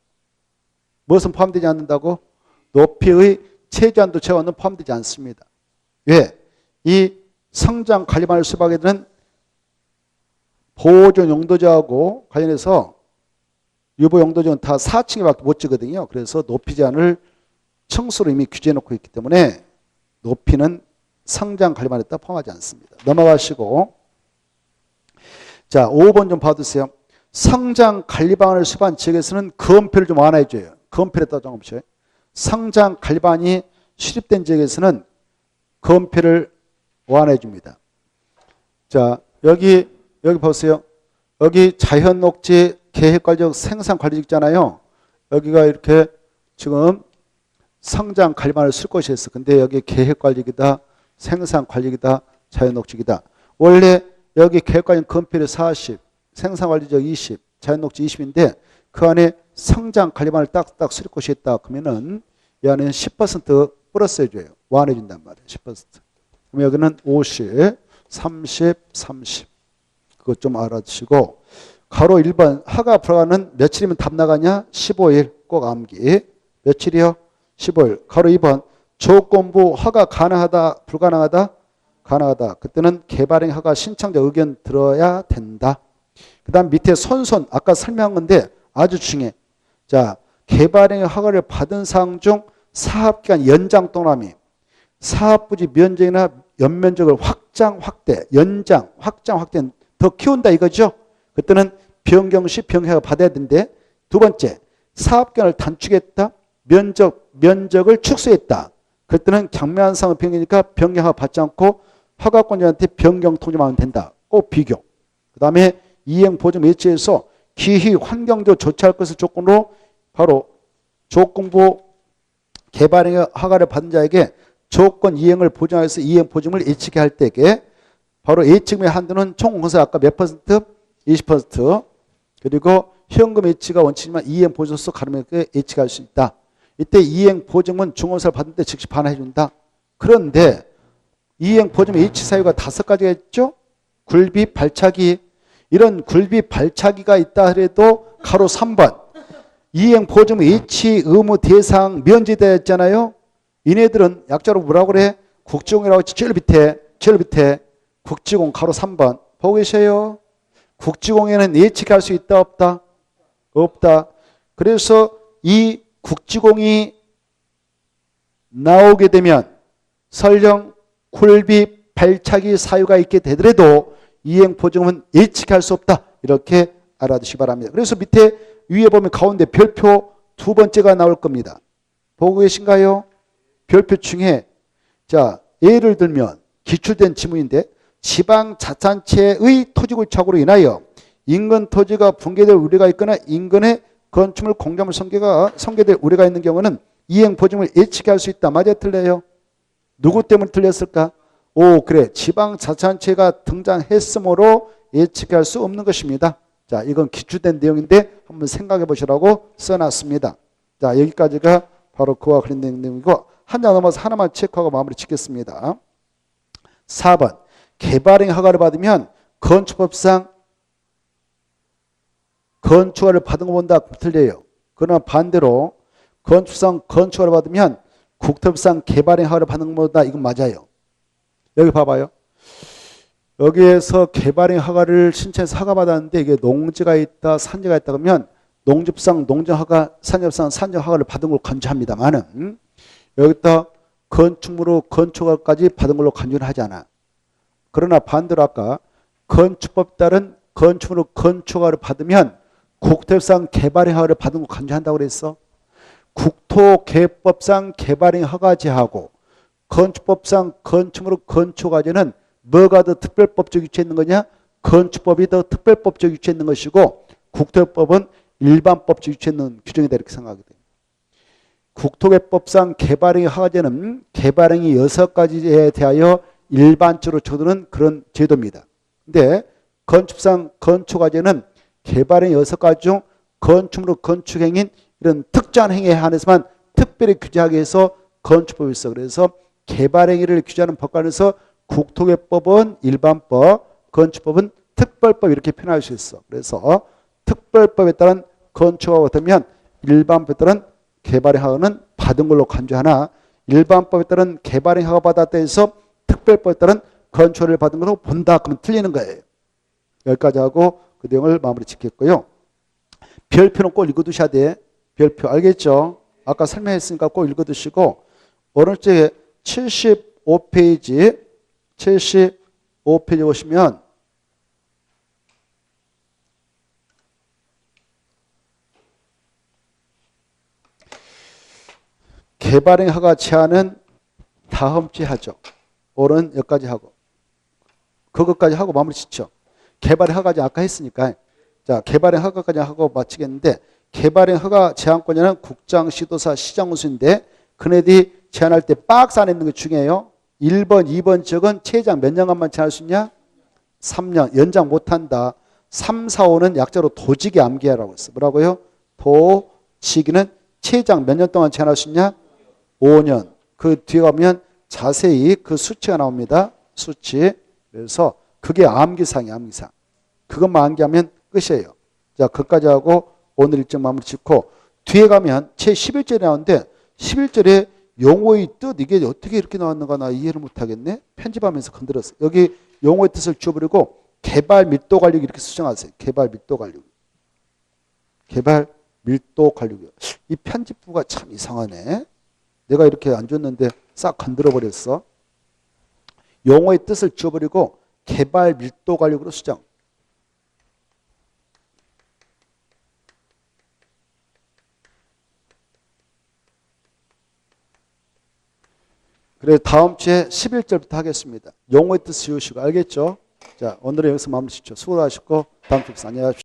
Speaker 1: 무엇은 포함되지 않는다고? 높이의 최저한도 최고한은 포함되지 않습니다. 왜? 이 성장 관리반을 수립하게 되는 보존 용도제하고 관련해서 유보 용도제는 다 4층에밖에 못 지거든요. 그래서 높이 제한을 층수로 이미 규제해 놓고 있기 때문에 높이는 성장 관리반에 따라 포함하지 않습니다. 넘어가시고 자 5번 좀 봐주세요. 성장 관리반을 수립한 지역에서는 건폐를 좀 완화해 줘요. 건폐를 따라 정합시오. 성장 관리반이 수립된 지역에서는 건폐를 완화해 줍니다. 자 여기 보세요. 여기 자연녹지 계획관리적 생산관리적 있잖아요. 여기가 이렇게 지금 성장 관리반을 쓸 것이 있어. 근데 여기 계획관리기다, 생산관리기다, 자연녹지기다. 원래 여기 계획관리 건폐율이 40, 생산관리적 20, 자연녹지 20인데 그 안에 성장관리반을 딱딱 쓸 것이 있다. 그러면은 이 안에는 10% 플러스 해줘요. 완화해 준단 말이에요. 10%. 그럼 여기는 50, 30, 30. 그것 좀 알아두시고 가로 1번 허가 불가는 며칠이면 답 나가냐? 15일 꼭 암기. 며칠이요? 15일. 가로 2번 조건부 허가 가능하다 불가능하다? 가능하다. 그때는 개발행 허가 신청자 의견 들어야 된다. 그 다음 밑에 선손 아까 설명한 건데 아주 중요해. 자 개발행 허가를 받은 사항 중 사업기간 연장 동남이 사업부지 면적이나 연면적을 확장 확대 연장 확장 확대는 더 키운다 이거죠. 그때는 변경 시 변경허가 받아야 되는데 두 번째 사업기간을 단축했다. 면적을 축소했다. 그때는 경매한 사항을 변경이니까 변경허가 받지 않고 허가권자한테 변경 통지만 하면 된다. 꼭 비교. 그 다음에 이행 보증 매체에서 기후 환경적 조치할 것을 조건으로 바로 조건부 개발행위 허가를 받은 자에게 조건 이행을 보장해서 이행 보증을 예측해 할 때에 바로 예측의 한도는 총 공사 아까 몇 퍼센트? 20%. 그리고 현금 예치가 원칙이지만 이행 보증서 가름하게 예측할 수 있다. 이때 이행 보증은 중공사를 받을 때 즉시 반환해 준다. 그런데 이행 보증의 예치 사유가 5가지가 있죠. 굴비, 발차기. 이런 굴비, 발차기가 있다 하더라도 가로 3번. 이행 보증 예치 의무 대상 면제되어 있잖아요. 이네들은 약자로 뭐라고 그래? 국지공이라고 했지. 제일 밑에 국지공 가로 3번. 보고 계세요? 국지공에는 예측할 수 있다 없다? 없다. 그래서 이 국지공이 나오게 되면 설령 굴비 발차기 사유가 있게 되더라도 이행 보증은 예측할 수 없다. 이렇게 알아두시기 바랍니다. 그래서 밑에 위에 보면 가운데 별표 2번째가 나올 겁니다. 보고 계신가요? 별표 중에 자 예를 들면 기출된 지문인데 지방자치단체의 토지굴착으로 인하여 인근 토지가 붕괴될 우려가 있거나 인근의 건축물 공작물 성계될 우려가 있는 경우는 이행 보증을 예측할 수 있다. 맞아요? 틀려요? 누구 때문에 틀렸을까? 오 그래 지방자치단체가 등장했으므로 예측할 수 없는 것입니다. 자 이건 기출된 내용인데 한번 생각해 보시라고 써놨습니다. 자 여기까지가 바로 그와 관련된 내용이고 한 장 넘어서 하나만 체크하고 마무리 짓겠습니다. 4번 개발행위 허가를 받으면 건축법상 건축허가를 받은 거 본다. 틀려요. 그러나 반대로 건축상 건축허가를 받으면 국토법상 개발행위 허가를 받는 거 본다. 이건 맞아요. 여기 봐봐요. 여기에서 개발행위 허가를 신청해서 허가받았는데 이게 농지가 있다 산지가 있다 그러면 농지법상 농지허가 산지법상 산지허가를 받은 걸로 간주합니다만은 여기다 건축물로 건축허가까지 받은 걸로 간주를 하잖아. 그러나 반대로 아까 건축법 따른 건축물로 건축허가를 받으면 국토법상 개발행위 허가를 받은 걸 간주한다고 그랬어. 국토개법상 개발행위 허가제하고 건축법상 건축물로 건축허가제는 뭐가 더 특별법적 위치에 있는 거냐? 건축법이 더 특별법적 위치에 있는 것이고 국토법은 일반법적 위치에 있는 규정이다 이렇게 생각하게 돼요. 국토개법상 개발행위 허가제는 개발행위 6가지에 대하여 일반적으로 쳐두는 그런 제도입니다. 근데 건축상 건축허가제는 개발행위 6가지 중 건축물로 건축행위인 이런 특정한 행위에 한해서만 특별히 규제하기 위해서 건축법이 있어. 그래서 개발행위를 규제하는 법관에서 국토개법은 일반법, 건축법은 특별법 이렇게 표현할 수 있어. 그래서 특별법에 따른 건축허가가 되면 일반법에 따른 개발행위 허가는 받은 걸로 간주하나 일반법에 따른 개발행위 허가 받았다 해서 특별법에 따른 건축허가를 받은 걸로 본다. 그러면 틀리는 거예요. 여기까지 하고 그 내용을 마무리 짓겠고요. 별표는 꼭 읽어두셔야 돼. 별표 알겠죠? 아까 설명했으니까 꼭 읽어두시고 오른쪽에 75페이지 보시면 개발행위 허가 제한은 다음 주에 하죠. 오른 여기까지 하고 그것까지 하고 마무리 짓죠. 개발행위 허가제 아까 했으니까 자 개발행위 허가까지 하고 마치겠는데 개발행위 허가 제한권자는 국장, 시도사, 시장 운수인데 그네들이 제한할 때 박스 안에 있는 게 중요해요. 1번, 2번 지역은 최장 몇 년간만 제한할 수 있냐? 3년. 연장 못한다. 3, 4, 5는 약자로 도지기 암기하라고 했어. 뭐라고요? 도지기는 최장 몇 년 동안 제한할 수 있냐? 5년. 그 뒤에 가면 자세히 그 수치가 나옵니다. 수치. 그래서 그게 암기상이야. 암기상. 그것만 암기하면 끝이에요. 자, 그까지 하고 오늘 일정 마무리 짓고 뒤에 가면 제 11절에 나오는데 11절에 용어의 뜻 이게 어떻게 이렇게 나왔는가 나 이해를 못하겠네. 편집하면서 건드렸어. 여기 용어의 뜻을 지워버리고 개발 밀도 관리 이렇게 수정하세요. 개발 밀도 관리. 개발 밀도 관리. 이 편집부가 참 이상하네. 내가 이렇게 안 줬는데 싹 건드려 버렸어. 용어의 뜻을 지워버리고 개발 밀도 관리로 수정. 그래서 다음 주에 11절부터 하겠습니다. 용어의 뜻 지우시고 알겠죠? 자, 오늘은 여기서 마무리 짓죠. 수고하셨고 다음 주에 안녕히 가십시오.